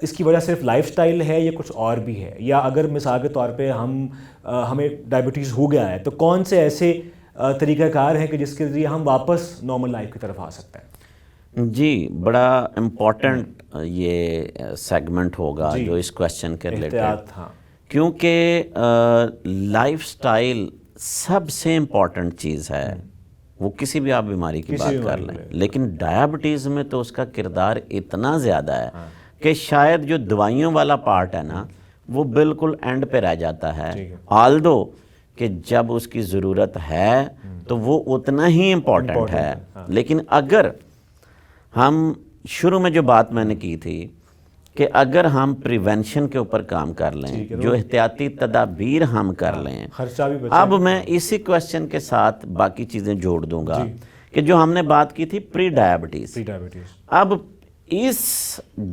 اس کی وجہ صرف لائف سٹائل ہے یا کچھ اور بھی ہے؟ یا اگر مثال کے طور پہ ہمیں ڈائبٹیز ہو گیا ہے تو کون سے ایسے طریقہ کار ہیں کہ جس کے ذریعے ہم واپس نارمل لائف کی طرف آ سکتے ہیں؟ جی، بڑا امپورٹنٹ یہ سیگمنٹ ہوگا جو اس کویسچن کے ریلیٹڈ، کیونکہ لائف سٹائل سب سے امپورٹنٹ چیز ہے. وہ کسی بھی آپ بیماری کی بات کر لیں، لیکن ڈائبٹیز میں تو اس کا کردار اتنا زیادہ ہے کہ شاید جو دوائیوں والا پارٹ ہے نا وہ بالکل اینڈ پہ رہ جاتا ہے. آلدو کہ جب اس کی ضرورت ہے تو وہ اتنا ہی امپورٹنٹ ہے. لیکن اگر ہم شروع میں جو بات میں نے کی تھی کہ اگر ہم پریونشن کے اوپر کام کر لیں، جو احتیاطی تدابیر ہم کر لیں، اب میں اسی کویسچن کے ساتھ باقی چیزیں جوڑ دوں گا کہ جو ہم نے بات کی تھی پری ڈائبٹیز. اب اس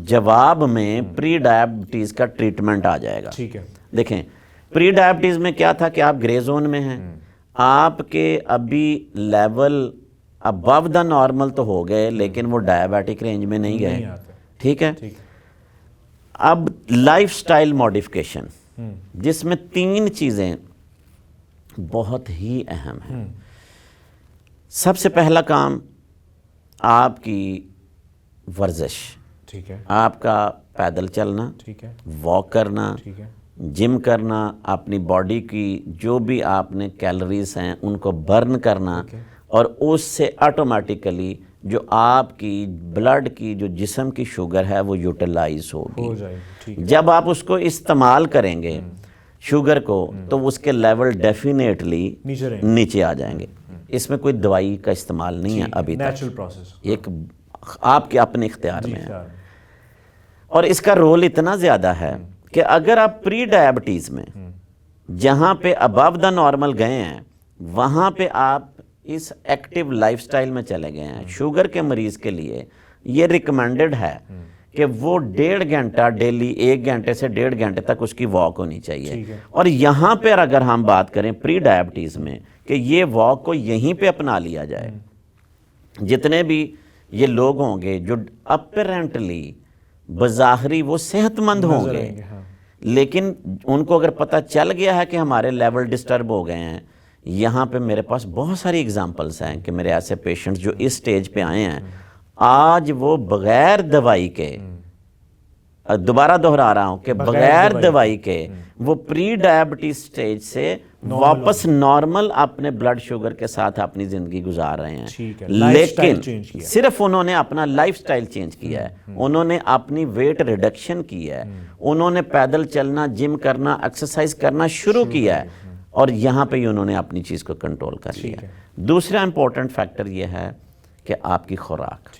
جواب میں پری ڈائبٹیز کا ٹریٹمنٹ آ جائے گا. دیکھیں، پری ڈائبٹیز میں کیا تھا کہ آپ گرے زون میں ہیں، آپ کے ابھی لیول ابو دا نارمل تو ہو گئے لیکن وہ ڈائبیٹک رینج میں نہیں گئے. ٹھیک ہے. اب لائف سٹائل موڈیفکیشن جس میں 3 چیزیں بہت ہی اہم ہیں. سب سے پہلا کام آپ کی ورزش، آپ کا پیدل چلنا، واک کرنا، جم کرنا، اپنی باڈی کی جو بھی آپ نے کیلوریز ہیں ان کو برن کرنا، اور اس سے آٹومیٹیکلی جو آپ کی بلڈ کی جو جسم کی شوگر ہے وہ یوٹیلائز ہوگی. جب آپ اس کو استعمال کریں گے شوگر کو تو اس کے لیول ڈیفینیٹلی نیچے آ جائیں گے. اس میں کوئی دوائی کا استعمال نہیں ہے ابھی تک، ایک آپ کے اپنے اختیار میں ہے. اور اس کا رول اتنا زیادہ ہے کہ اگر آپ پری ڈائبٹیز میں جہاں پہ ابو دا نارمل گئے ہیں وہاں پہ آپ اس ایکٹیو لائف سٹائل میں چلے گئے ہیں، شوگر کے مریض کے لیے یہ ریکمینڈڈ ہے کہ وہ 1.5 گھنٹہ ڈیلی 1 گھنٹے سے 1.5 گھنٹے تک اس کی واک ہونی چاہیے. اور یہاں پر اگر ہم بات کریں پری ڈائبٹیز میں کہ یہ واک کو یہیں پہ اپنا لیا جائے. جتنے بھی یہ لوگ ہوں گے جو اپیرنٹلی بظاہری وہ صحت مند ہوں گے لیکن ان کو اگر پتہ چل گیا ہے کہ ہمارے لیول ڈسٹرب ہو گئے ہیں. یہاں پہ میرے پاس بہت ساری اگزامپلس ہیں کہ میرے ایسے پیشنٹس جو اس سٹیج پہ آئے ہیں آج وہ بغیر دوائی کے, دوبارہ دہرا رہا ہوں کہ بغیر دوائی کے وہ پری ڈائبٹیز سٹیج سے واپس نارمل اپنے بلڈ شوگر کے ساتھ اپنی زندگی گزار رہے ہیں. لیکن صرف انہوں نے اپنا لائف سٹائل چینج کیا ہے, انہوں نے اپنی ویٹ ریڈکشن کی ہے, انہوں نے پیدل چلنا, جم کرنا, ایکسرسائز کرنا شروع کیا ہے اور یہاں پہ ہی انہوں نے اپنی چیز کو کنٹرول کر لیا. دوسرا امپورٹنٹ فیکٹر یہ ہے کہ آپ کی خوراک.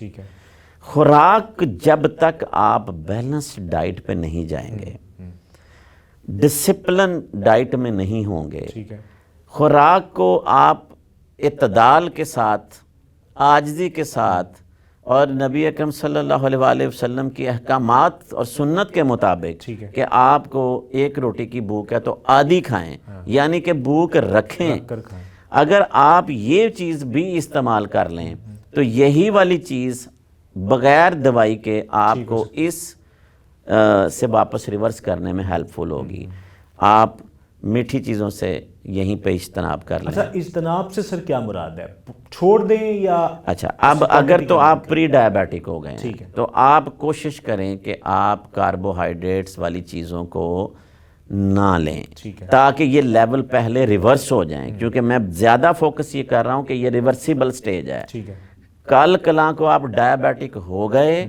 خوراک جب تک آپ بیلنس ڈائٹ پہ نہیں جائیں گے, ڈسپلن ڈائٹ میں نہیں ہوں گے, خوراک کو آپ اعتدال کے ساتھ, عاجزی کے ساتھ اور نبی اکرم صلی اللہ علیہ وآلہ وسلم کی احکامات اور سنت کے مطابق کہ آپ کو 1 روٹی کی بھوک ہے تو آدھی کھائیں, یعنی کہ بھوک رکھیں. اگر آپ یہ چیز بھی استعمال کر لیں تو یہی والی چیز بغیر دوائی کے آپ کو اس سے واپس ریورس کرنے میں ہیلپ فل ہوگی. آپ میٹھی چیزوں سے یہیں پہ اجتناب کر لیں. اچھا, اجتناب سے سر کیا مراد ہے, چھوڑ دیں یا؟ اچھا, اب اگر تو آپ پری ڈائبیٹک ہو گئے ہیں تو آپ کوشش کریں کہ آپ کاربوہائیڈریٹس والی چیزوں کو نہ لیں تاکہ یہ لیول پہلے ریورس ہو جائیں, کیونکہ میں زیادہ فوکس یہ کر رہا ہوں کہ یہ ریورسیبل سٹیج ہے. کل کلاں کو آپ ڈائبیٹک ہو گئے,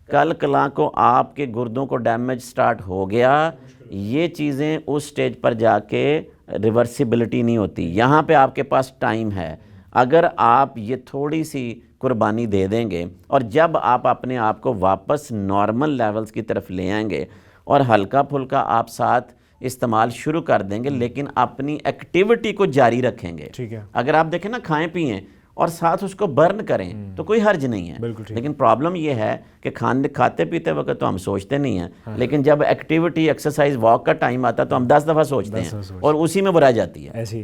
کل کلاں کو آپ کے گردوں کو ڈیمیج سٹارٹ ہو گیا, یہ چیزیں اس سٹیج پر جا کے ریورسیبلٹی نہیں ہوتی. یہاں پہ آپ کے پاس ٹائم ہے, اگر آپ یہ تھوڑی سی قربانی دے دیں گے اور جب آپ اپنے آپ کو واپس نارمل لیولز کی طرف لے آئیں گے اور ہلکا پھلکا آپ ساتھ استعمال شروع کر دیں گے لیکن اپنی ایکٹیویٹی کو جاری رکھیں گے. اگر آپ دیکھیں نا کھائیں پئیں اور ساتھ اس کو برن کریں تو کوئی حرج نہیں ہے, لیکن پرابلم یہ ہے کہ کھاتے پیتے وقت تو ہم سوچتے نہیں ہیں, لیکن جب ایکٹیویٹی, ایکسرسائز, واک کا ٹائم آتا ہے تو ہم 10 دفعہ سوچتے ہیں اور اسی میں برا جاتی ہے.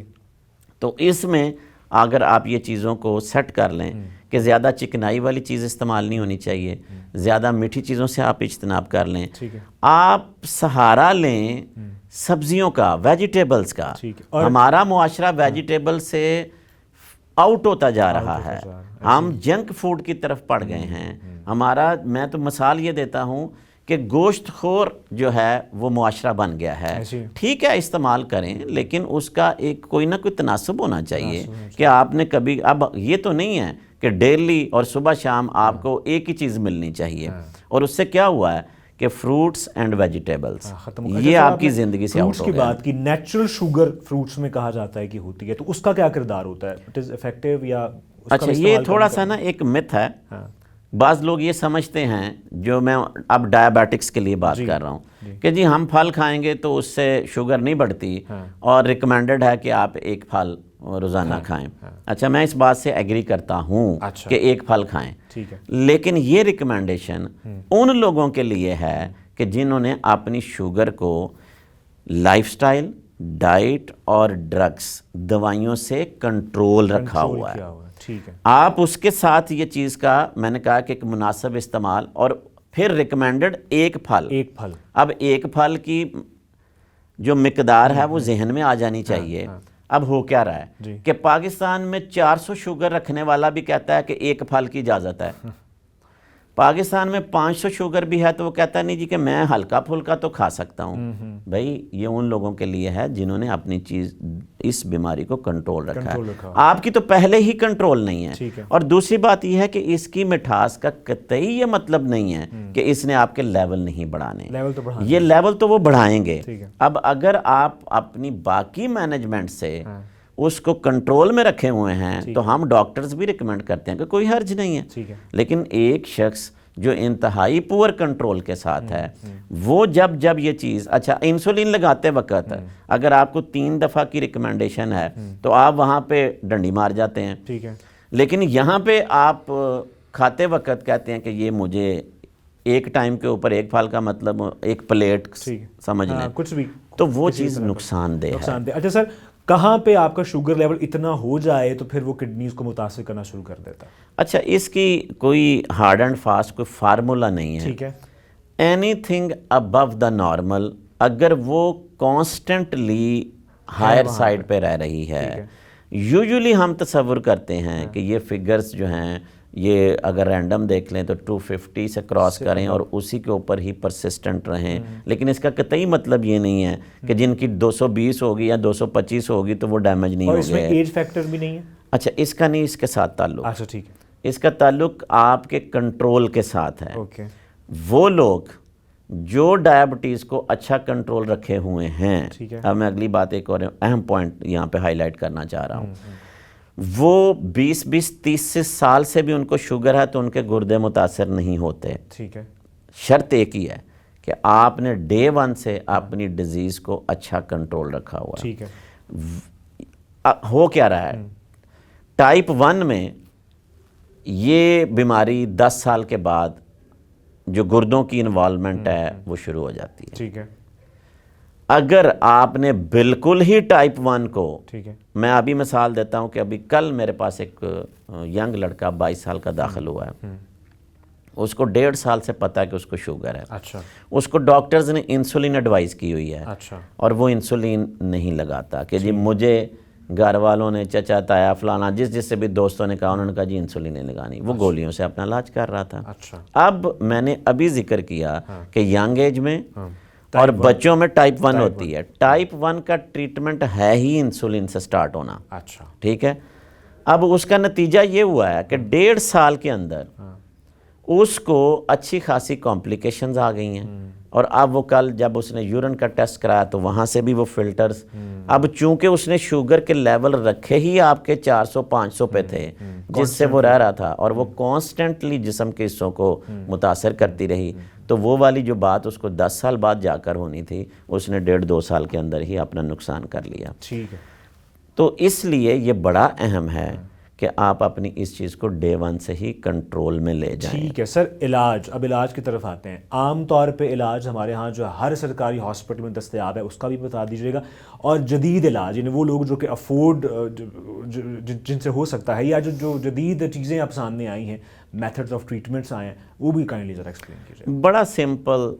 تو اس میں اگر آپ یہ چیزوں کو سیٹ کر لیں کہ زیادہ چکنائی والی چیز استعمال نہیں ہونی چاہیے, زیادہ میٹھی چیزوں سے آپ اجتناب کر لیں, آپ سہارا لیں سبزیوں کا, ویجیٹیبلز کا. ہمارا معاشرہ ویجیٹیبل سے آؤٹ ہوتا جا رہا ہے, ہم جنک فوڈ کی طرف پڑ گئے ہیں. ہمارا, میں تو مثال یہ دیتا ہوں کہ گوشت خور جو ہے وہ معاشرہ بن گیا ہے. ٹھیک ہے استعمال کریں لیکن اس کا ایک کوئی نہ کوئی تناسب ہونا چاہیے کہ آپ نے کبھی, اب یہ تو نہیں ہے کہ ڈیلی اور صبح شام آپ کو ایک ہی چیز ملنی چاہیے. اور اس سے کیا ہوا ہے کہ فروٹس اینڈ ویجیٹیبلز یہ آپ کی زندگی سے آؤٹ ہو گیا. کی بات کی, نیچرل شوگر فروٹس میں کہا جاتا ہے کہ ہوتی ہے, تو اس کا کیا کردار ہوتا ہے, اٹ از افیکٹو یا؟ اچھا, یہ تھوڑا سا نا ایک مت ہے. بعض لوگ یہ سمجھتے ہیں, جو میں اب ڈائبیٹکس کے لیے بات کر رہا ہوں, کہ جی ہم پھل کھائیں گے تو اس سے شوگر نہیں بڑھتی اور ریکمینڈڈ ہے کہ آپ 1 پھل روزانہ کھائیں. اچھا, میں اس بات سے ایگری کرتا ہوں کہ 1 پھل کھائیں, لیکن یہ ریکمینڈیشن ان لوگوں کے لیے ہے کہ جنہوں نے اپنی شوگر کو لائف سٹائل, ڈائٹ اور ڈرگس, دوائیوں سے کنٹرول رکھا ہوا ہے. آپ اس کے ساتھ یہ چیز کا, میں نے کہا کہ ایک مناسب استعمال, اور پھر ریکمینڈڈ 1 پھل. اب 1 پھل کی جو مقدار ہے وہ ذہن میں آ جانی چاہیے. اب ہو کیا رہا ہے کہ پاکستان میں 400 شوگر رکھنے والا بھی کہتا ہے کہ 1 پھل کی اجازت ہے, پاکستان میں 500 شوگر بھی ہے تو وہ کہتا ہے نہیں جی کہ میں ہلکا پھلکا تو کھا سکتا ہوں. بھائی یہ ان لوگوں کے لیے ہے جنہوں نے اپنی چیز, اس بیماری کو کنٹرول رکھا ہے. آپ کی تو پہلے ہی کنٹرول نہیں ہے. اور دوسری بات یہ ہے کہ اس کی مٹھاس کا قطعی یہ مطلب نہیں ہے کہ اس نے آپ کے لیول نہیں بڑھانے, یہ لیول تو وہ بڑھائیں گے. اب اگر آپ اپنی باقی مینجمنٹ سے اس کو کنٹرول میں رکھے ہوئے ہیں تو ہم ڈاکٹرز بھی ریکمینڈ کرتے ہیں کہ کوئی حرج نہیں ہے. لیکن ایک شخص جو انتہائی پور کنٹرول کے ساتھ ہے, وہ جب یہ چیز, اچھا انسولین لگاتے وقت اگر آپ کو 3 دفعہ کی ریکمینڈیشن ہے تو آپ وہاں پہ ڈنڈی مار جاتے ہیں, لیکن یہاں پہ آپ کھاتے وقت کہتے ہیں کہ یہ مجھے ایک ٹائم کے اوپر ایک پھل کا مطلب ایک پلیٹ سمجھ لیں کچھ بھی، تو وہ چیز نقصان دہ ہے. اچھا سر، کہاں پہ آپ کا شوگر لیول اتنا ہو جائے تو پھر وہ کڈنیز کو متاثر کرنا شروع کر دیتا ہے؟ اچھا اس کی کوئی ہارڈ اینڈ فاسٹ کوئی فارمولا نہیں ہے. ٹھیک ہے. Anything above the normal اگر وہ کانسٹنٹلی ہائر سائڈ پہ رہ رہی ہے، یوزلی ہم تصور کرتے ہیں کہ یہ فگرز جو ہیں یہ اگر رینڈم دیکھ لیں تو 250 سے کراس کریں اور اسی کے اوپر ہی پرسسٹنٹ رہیں، لیکن اس کا قطعی مطلب یہ نہیں ہے کہ جن کی 220 ہوگی یا 225 ہوگی تو وہ ڈیمیج نہیں اور ہوگی. اس میں ایج فیکٹر بھی نہیں ہے؟ اچھا اس کا نہیں، اس کے ساتھ تعلق. اچھا ٹھیک ہے. اس کا تعلق آپ کے کنٹرول کے ساتھ ہے. اوکے. وہ لوگ جو ڈائبٹیز کو اچھا کنٹرول رکھے ہوئے ہیں، اب میں اگلی بات ایک اور اہم پوائنٹ یہاں پہ ہائی لائٹ کرنا چاہ رہا ہوں، وہ 20-30 سال سے بھی ان کو شوگر ہے تو ان کے گردے متاثر نہیں ہوتے. ٹھیک ہے. شرط ایک ہی ہے کہ آپ نے ڈے 1 سے اپنی ڈیزیز کو اچھا کنٹرول رکھا ہوا. ٹھیک ہے. ہو کیا رہا ہے ٹائپ 1 میں، یہ بیماری 10 سال کے بعد جو گردوں کی انوالومنٹ ہے وہ شروع ہو جاتی ہے. ٹھیک ہے. اگر آپ نے بالکل ہی ٹائپ 1 کو، ٹھیک ہے، میں ابھی مثال دیتا ہوں کہ ابھی کل میرے پاس ایک ینگ لڑکا 22 سال کا داخل ہوا ہے، اس کو 1.5 سال سے پتہ ہے کہ اس کو شوگر ہے. اچھا. اس کو ڈاکٹرز نے انسولین ایڈوائز کی ہوئی ہے. اچھا. اور وہ انسولین نہیں لگاتا کہ جی مجھے گھر والوں نے، چچا تایا فلانا جس سے بھی دوستوں نے کہا، انہوں نے کہا جی انسولین نہیں لگانی. وہ گولیوں سے اپنا علاج کر رہا تھا. اچھا. اب میں نے ابھی ذکر کیا کہ ینگ ایج میں اور بچوں میں ٹائپ 1 ہوتی ہے. ٹائپ 1 کا ٹریٹمنٹ ہے ہی انسولین سے سٹارٹ ہونا. اچھا. ٹھیک ہے. اب اس کا نتیجہ یہ ہوا ہے کہ 1.5 سال کے اندر اس کو اچھی خاصی کمپلیکیشنز آ گئی ہیں. اور اب وہ کل جب اس نے یورین کا ٹیسٹ کرایا تو وہاں سے بھی وہ فلٹرز، اب چونکہ اس نے شوگر کے لیول رکھے ہی آپ کے 400-500 پہ تھے جس سے وہ رہ رہا تھا، اور وہ کانسٹنٹلی جسم کے حصوں کو متاثر کرتی رہی، تو وہ والی جو بات اس کو 10 سال بعد جا کر ہونی تھی اس نے 1.5-2 سال کے اندر ہی اپنا نقصان کر لیا. ٹھیک ہے. تو اس لیے یہ بڑا اہم ہے کہ آپ اپنی اس چیز کو ڈے 1 سے ہی کنٹرول میں لے جائیں. ٹھیک ہے سر. علاج، اب علاج کی طرف آتے ہیں. عام طور پہ علاج ہمارے ہاں جو ہر سرکاری ہاسپٹل میں دستیاب ہے اس کا بھی بتا دیجیے گا، اور جدید علاج یعنی وہ لوگ جو کہ افورڈ جن سے ہو سکتا ہے، یا جو جدید چیزیں اب سامنے آئی ہیں، میتھڈز آف ٹریٹمنٹس آئے ہیں، وہ بھی کائنڈلی ذرا ایکسپلین کیجیے. بڑا سمپل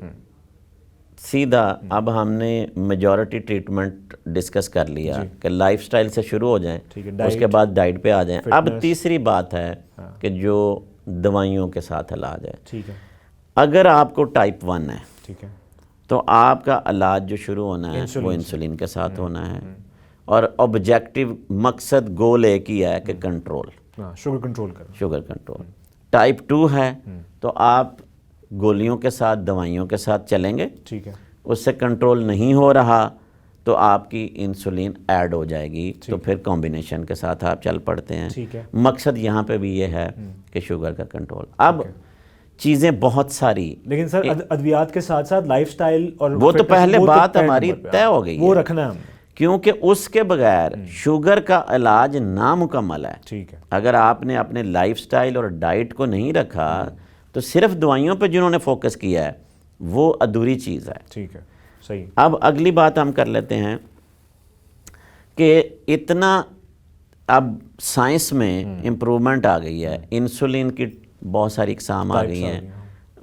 سیدھا. اب ہم نے میجورٹی ٹریٹمنٹ ڈسکس کر لیا کہ لائف سٹائل سے شروع ہو جائیں، اس کے بعد ڈائٹ پہ آ جائیں. اب تیسری بات ہے کہ جو دوائیوں کے ساتھ علاج ہے. ٹھیک ہے. اگر آپ کو ٹائپ 1 ہے، ٹھیک ہے، تو آپ کا علاج جو شروع ہونا ہے وہ انسولین کے ساتھ ہونا ہے، اور آبجیکٹیو مقصد گول ایک ہی ہے کہ کنٹرول، شوگر کنٹرول کرنا. Sugar control. ٹائپ 2 ہے تو آپ گولیوں کے ساتھ، دوائیوں کے ساتھ چلیں گے. ٹھیک ہے. اس سے کنٹرول نہیں ہو رہا تو آپ کی انسولین ایڈ ہو جائے گی، تو پھر کمبینیشن کے ساتھ آپ چل پڑتے ہیں. ٹھیک ہے. مقصد یہاں پہ بھی یہ ہے کہ شوگر کا کنٹرول. اب چیزیں بہت ساری، لیکن سر ادویات کے ساتھ ساتھ لائف سٹائل اور وہ تو پہلے بات ہماری طے ہو گئی، وہ رکھنا ہے، کیونکہ اس کے بغیر شوگر کا علاج نامکمل ہے. ٹھیک ہے. اگر آپ نے اپنے لائف سٹائل اور ڈائٹ کو نہیں رکھا تو صرف دوائیوں پہ جنہوں نے فوکس کیا ہے وہ ادھوری چیز ہے. ٹھیک ہے. صحیح. اب اگلی بات ہم کر لیتے ہیں کہ اتنا اب سائنس میں امپرومنٹ آ گئی ہے، انسولین کی بہت ساری اقسام آ گئی ہیں.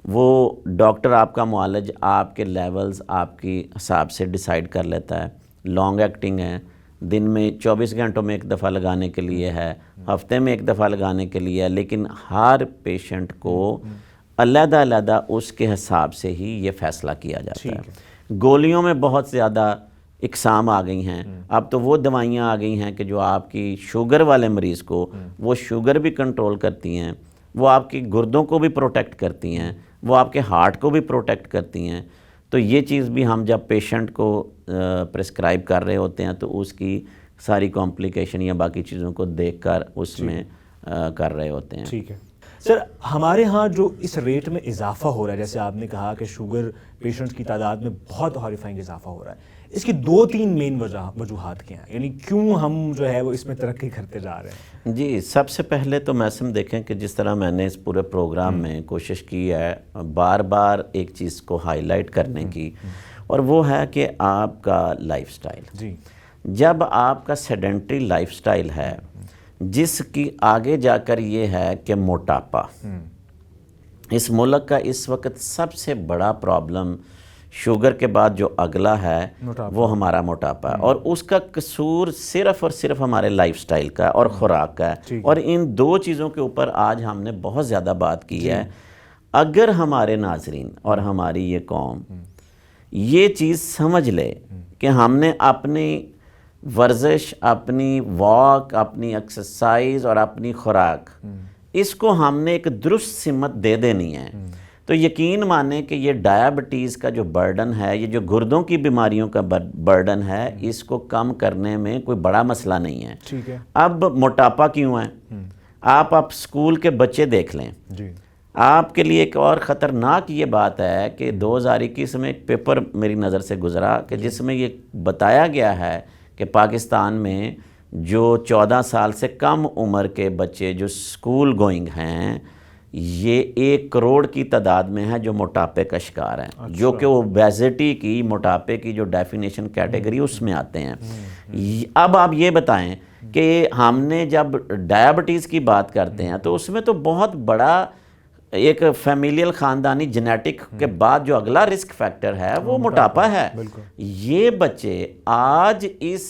وہ ڈاکٹر آپ کا معالج آپ کے لیولز آپ کی حساب سے ڈیسائیڈ کر لیتا ہے. لانگ ایکٹنگ ہے، دن میں 24 گھنٹوں میں ایک دفعہ لگانے کے لیے ہے، ہفتے میں ایک دفعہ لگانے کے لیے ہے، لیکن ہر پیشنٹ کو علیحدہ علیحدہ اس کے حساب سے ہی یہ فیصلہ کیا جاتا ہے. گولیوں میں بہت زیادہ اقسام آ گئی ہیں. اب تو وہ دوائیاں آ گئی ہیں کہ جو آپ کی شوگر والے مریض کو وہ شوگر بھی کنٹرول کرتی ہیں، وہ آپ کی گردوں کو بھی پروٹیکٹ کرتی ہیں، وہ آپ کے ہارٹ کو بھی پروٹیکٹ کرتی ہیں. تو یہ چیز بھی ہم جب پیشنٹ کو پرسکرائب کر رہے ہوتے ہیں تو اس کی ساری کمپلیکیشن یا باقی چیزوں کو دیکھ کر اس میں کر رہے ہوتے ہیں. ٹھیک ہے. سر ہمارے ہاں جو اس ریٹ میں اضافہ ہو رہا ہے، جیسے آپ نے کہا کہ شوگر پیشنٹس کی تعداد میں بہت ہاریفائنگ اضافہ ہو رہا ہے، اس کی 2-3 مین وجوہات کیا ہیں، یعنی کیوں ہم جو ہے وہ اس میں ترقی کرتے جا رہے ہیں؟ جی، سب سے پہلے تو میسم دیکھیں کہ جس طرح میں نے اس پورے پروگرام میں کوشش کی ہے بار بار ایک چیز کو ہائی لائٹ کرنے کی، اور وہ ہے کہ آپ کا لائف سٹائل. جی، جب آپ کا سیڈنٹری لائف سٹائل ہے جس کی آگے جا کر یہ ہے کہ موٹاپا، اس ملک کا اس وقت سب سے بڑا پرابلم شوگر کے بعد جو اگلا ہے وہ ہمارا موٹاپا ہے، اور اس کا قصور صرف اور صرف ہمارے لائف سٹائل کا اور خوراک کا ہے. اور ان 2 چیزوں کے اوپر آج ہم نے بہت زیادہ بات کی ہے. اگر ہمارے ناظرین اور ہماری یہ قوم یہ چیز سمجھ لے کہ ہم نے اپنی ورزش، اپنی واک، اپنی ایکسرسائز اور اپنی خوراک، اس کو ہم نے ایک درست سمت دے دینی ہے، تو یقین مانیں کہ یہ ڈائبٹیز کا جو برڈن ہے، یہ جو گردوں کی بیماریوں کا برڈن ہے، اس کو کم کرنے میں کوئی بڑا مسئلہ نہیں ہے. ٹھیک ہے. اب موٹاپا کیوں ہے؟ آپ اسکول کے بچے دیکھ لیں. جی، آپ کے لیے ایک اور خطرناک یہ بات ہے کہ 2021 میں ایک پیپر میری نظر سے گزرا کہ جس میں یہ بتایا گیا ہے کہ پاکستان میں جو 14 سال سے کم عمر کے بچے جو اسکول گوئنگ ہیں، یہ 1 کروڑ کی تعداد میں ہے جو موٹاپے کا شکار ہیں، جو کہ اوبیزٹی کی، موٹاپے کی جو ڈیفینیشن کیٹیگری اس میں آتے ہیں. اب آپ یہ بتائیں کہ ہم نے جب ڈائبٹیز کی بات کرتے ہیں تو اس میں تو بہت بڑا ایک فیملیل خاندانی جینیٹک کے بعد جو اگلا رسک فیکٹر ہے وہ موٹاپا ہے. یہ بچے آج اس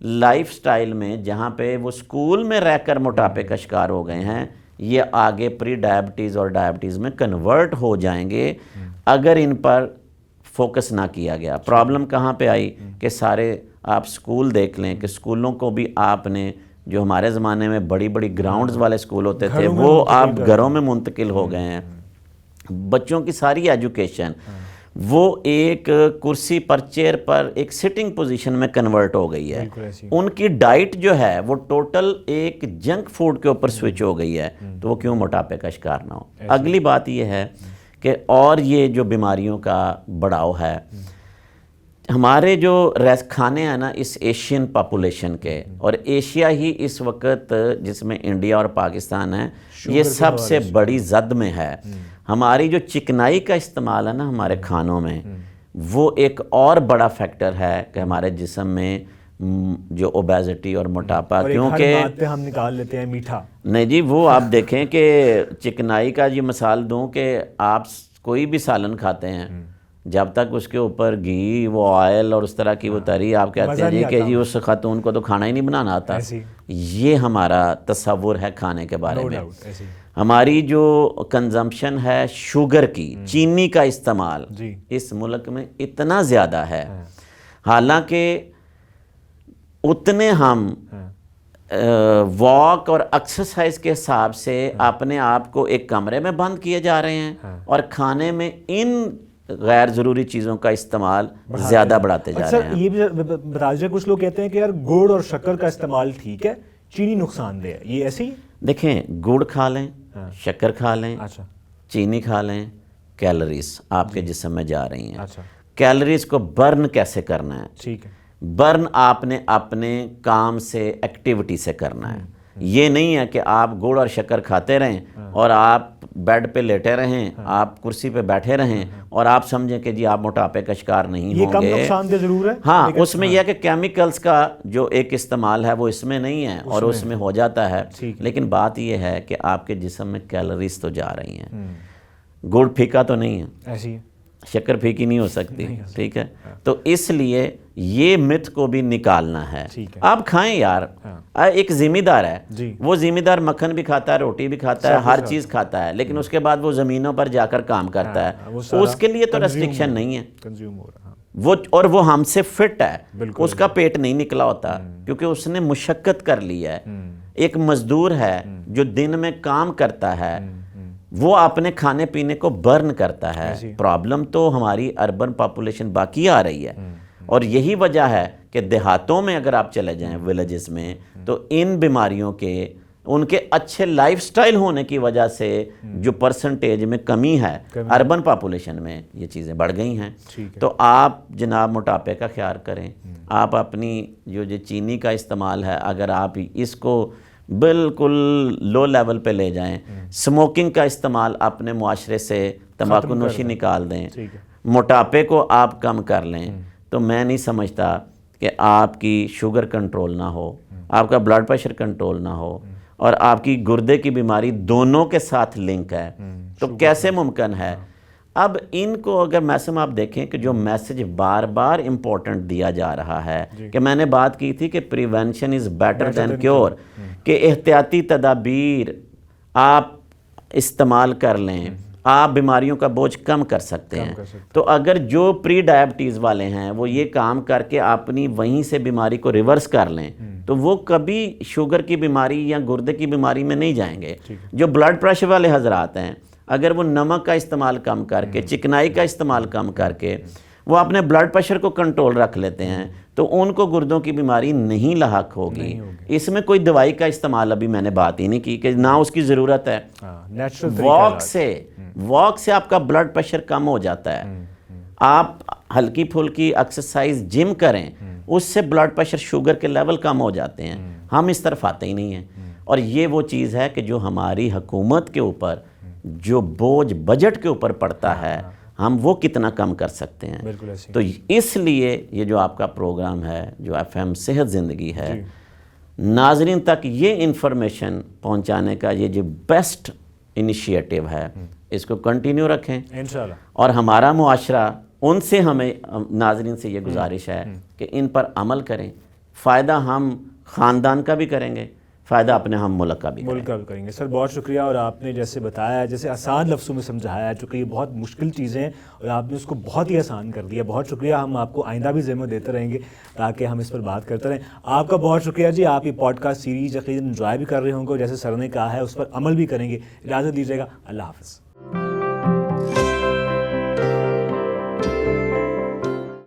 لائف سٹائل میں جہاں پہ وہ سکول میں رہ کر موٹاپے کا شکار ہو گئے ہیں، یہ آگے پری ڈائبٹیز اور ڈائبٹیز میں کنورٹ ہو جائیں گے اگر ان پر فوکس نہ کیا گیا. پرابلم کہاں پہ آئی کہ سارے آپ سکول دیکھ لیں کہ سکولوں کو بھی آپ نے، جو ہمارے زمانے میں بڑی بڑی گراؤنڈز والے سکول ہوتے تھے، وہ آپ گھروں میں منتقل ہو گئے ہیں. بچوں کی ساری ایجوکیشن وہ ایک کرسی پر، چیئر پر، ایک سٹنگ پوزیشن میں کنورٹ ہو گئی ہے. ان کی ڈائٹ جو ہے وہ ٹوٹل ایک جنک فوڈ کے اوپر سوئچ ہو گئی ہے، تو وہ کیوں موٹاپے کا شکار نہ ہو. اگلی بات یہ ہے کہ اور یہ جو بیماریوں کا بڑھاؤ ہے، ہمارے جو کھانے ہیں نا اس ایشین پاپولیشن کے، اور ایشیا ہی اس وقت جس میں انڈیا اور پاکستان ہے یہ سب سے بڑی زد میں ہے. ہماری جو چکنائی کا استعمال ہے نا ہمارے کھانوں میں، وہ ایک اور بڑا فیکٹر ہے کہ ہمارے جسم میں جو اوبیزٹی اور موٹاپا، کیونکہ ہم نکال لیتے ہیں میٹھا. نہیں جی، وہ آپ دیکھیں کہ چکنائی کا یہ مثال دوں کہ آپ کوئی بھی سالن کھاتے ہیں، جب تک اس کے اوپر گھی، وہ آئل اور اس طرح کی وہ تری، آپ کہتے ہیں جی کہ جی اس خاتون کو تو کھانا ہی نہیں بنانا آتا. یہ ہمارا تصور ہے کھانے کے بارے میں. ہماری جو کنزمپشن ہے شوگر کی، چینی کا استعمال اس ملک میں اتنا زیادہ ہے، حالانکہ اتنے ہم واک اور ایکسرسائز کے حساب سے اپنے آپ کو ایک کمرے میں بند کیے جا رہے ہیں، اور کھانے میں ان غیر ضروری چیزوں کا استعمال زیادہ بڑھاتے جا رہے ہیں. یہ بھی بتا دیجیے، کچھ لوگ کہتے ہیں کہ یار گڑ اور شکر کا استعمال ٹھیک ہے، چینی نقصان دہ ہے، یہ ایسے ہی؟ دیکھیں، گڑ کھا لیں، شکر کھا لیں، چینی کھا لیں، کیلوریز آپ کے جسم میں جا رہی ہیں. کیلوریز کو برن کیسے کرنا ہے؟ ٹھیک ہے، برن آپ نے اپنے کام سے، ایکٹیویٹی سے کرنا ہے. یہ نہیں ہے کہ آپ گڑ اور شکر کھاتے رہیں اور آپ بیڈ پہ لیٹے رہیں، آپ کرسی پہ بیٹھے رہیں اور آپ سمجھیں کہ جی آپ موٹاپے کا شکار نہیں ہوں گے. یہ کم نقصان دہ ضرور ہے، ہاں، اس میں یہ ہے کہ کیمیکلز کا جو ایک استعمال ہے وہ اس میں نہیں ہے اور اس میں ہو جاتا ہے، لیکن بات یہ ہے کہ آپ کے جسم میں کیلوریز تو جا رہی ہیں. گڑ پھیکا تو نہیں ہے، ایسی شکر پھیکی نہیں ہو سکتی، ٹھیک ہے. تو اس لیے یہ مت کو بھی نکالنا ہے. آپ کھائیں یار، ایک ذمہ دار ہے، وہ ذمہ دار مکھن بھی کھاتا ہے، روٹی بھی کھاتا ہے، ہر چیز کھاتا ہے، لیکن اس کے بعد وہ زمینوں پر جا کر کام کرتا ہے. اس کے لیے تو ریسٹرکشن نہیں ہے، وہ اور وہ ہم سے فٹ ہے، اس کا پیٹ نہیں نکلا ہوتا کیونکہ اس نے مشقت کر لی ہے. ایک مزدور ہے جو دن میں کام کرتا ہے، وہ اپنے کھانے پینے کو برن کرتا ہے. پرابلم تو ہماری اربن پاپولیشن باقی آ رہی ہے، اور یہی وجہ ہے کہ دیہاتوں میں اگر آپ چلے جائیں، ولیجز میں، تو ان بیماریوں کے ان کے اچھے لائف سٹائل ہونے کی وجہ سے جو پرسنٹیج میں کمی ہے اربن پاپولیشن میں یہ چیزیں بڑھ گئی ہیں. تو آپ جناب موٹاپے کا خیال کریں. آپ اپنی جو چینی کا استعمال ہے اگر آپ اس کو بالکل لو لیول پہ لے جائیں, سموکنگ کا استعمال اپنے معاشرے سے تمباکو نوشی نکال دیں, موٹاپے کو آپ کم کر لیں, تو میں نہیں سمجھتا کہ آپ کی شوگر کنٹرول نہ ہو, آپ کا بلڈ پریشر کنٹرول نہ ہو, اور آپ کی گردے کی بیماری دونوں کے ساتھ لنک ہے. تو کیسے ممکن ہے؟ اب ان کو اگر میسم آپ دیکھیں کہ جو میسج بار بار امپورٹنٹ دیا جا رہا ہے کہ میں نے بات کی تھی کہ prevention is better than cure, کہ احتیاطی تدابیر آپ استعمال کر لیں, آپ بیماریوں کا بوجھ کم کر سکتے ہیں. تو اگر جو پری ڈائبٹیز والے ہیں وہ یہ کام کر کے اپنی وہیں سے بیماری کو ریورس کر لیں تو وہ کبھی شوگر کی بیماری یا گردے کی بیماری میں نہیں جائیں گے. جو بلڈ پریشر والے حضرات ہیں اگر وہ نمک کا استعمال کم کر کے, چکنائی کا استعمال کم کر کے وہ اپنے بلڈ پریشر کو کنٹرول رکھ لیتے ہیں تو ان کو گردوں کی بیماری نہیں لاحق ہوگی. اس میں کوئی دوائی کا استعمال ابھی میں نے بات ہی نہیں کی کہ نہ اس کی ضرورت ہے. واک سے آپ کا بلڈ پریشر کم ہو جاتا ہے. آپ ہلکی پھلکی ایکسرسائز جم کریں, اس سے بلڈ پریشر شوگر کے لیول کم ہو جاتے ہیں. ہم اس طرف آتے ہی نہیں ہیں. اور یہ وہ چیز ہے کہ جو ہماری حکومت کے اوپر جو بوجھ بجٹ کے اوپر پڑتا ہے ہم وہ کتنا کم کر سکتے ہیں. تو اس لیے یہ جو آپ کا پروگرام ہے جو ایف ایم صحت زندگی ہے, ناظرین تک یہ انفارمیشن پہنچانے کا یہ جو بیسٹ انیشیٹو ہے, اس کو کنٹینیو رکھیں انشاءاللہ. اور ہمارا معاشرہ ان سے, ہمیں ناظرین سے یہ گزارش ہے کہ ان پر عمل کریں. فائدہ ہم خاندان کا بھی کریں گے, فائدہ اپنے ہم ملک کا بھی کریں گے. سر بہت شکریہ. اور آپ نے جیسے بتایا, جیسے آسان لفظوں میں سمجھایا, چونکہ یہ بہت مشکل چیزیں ہیں اور آپ نے اس کو بہت ہی آسان کر دیا. بہت شکریہ. ہم آپ کو آئندہ بھی ذمہ دیتے رہیں گے تاکہ ہم اس پر بات کرتے رہیں. آپ کا بہت شکریہ جی. آپ یہ پوڈ کاسٹ سیریز یقیناً انجوائے بھی کر رہے ہوں گے, جیسے سر نے کہا ہے اس پر عمل بھی کریں گے. اجازت دیجیے گا. اللہ حافظ.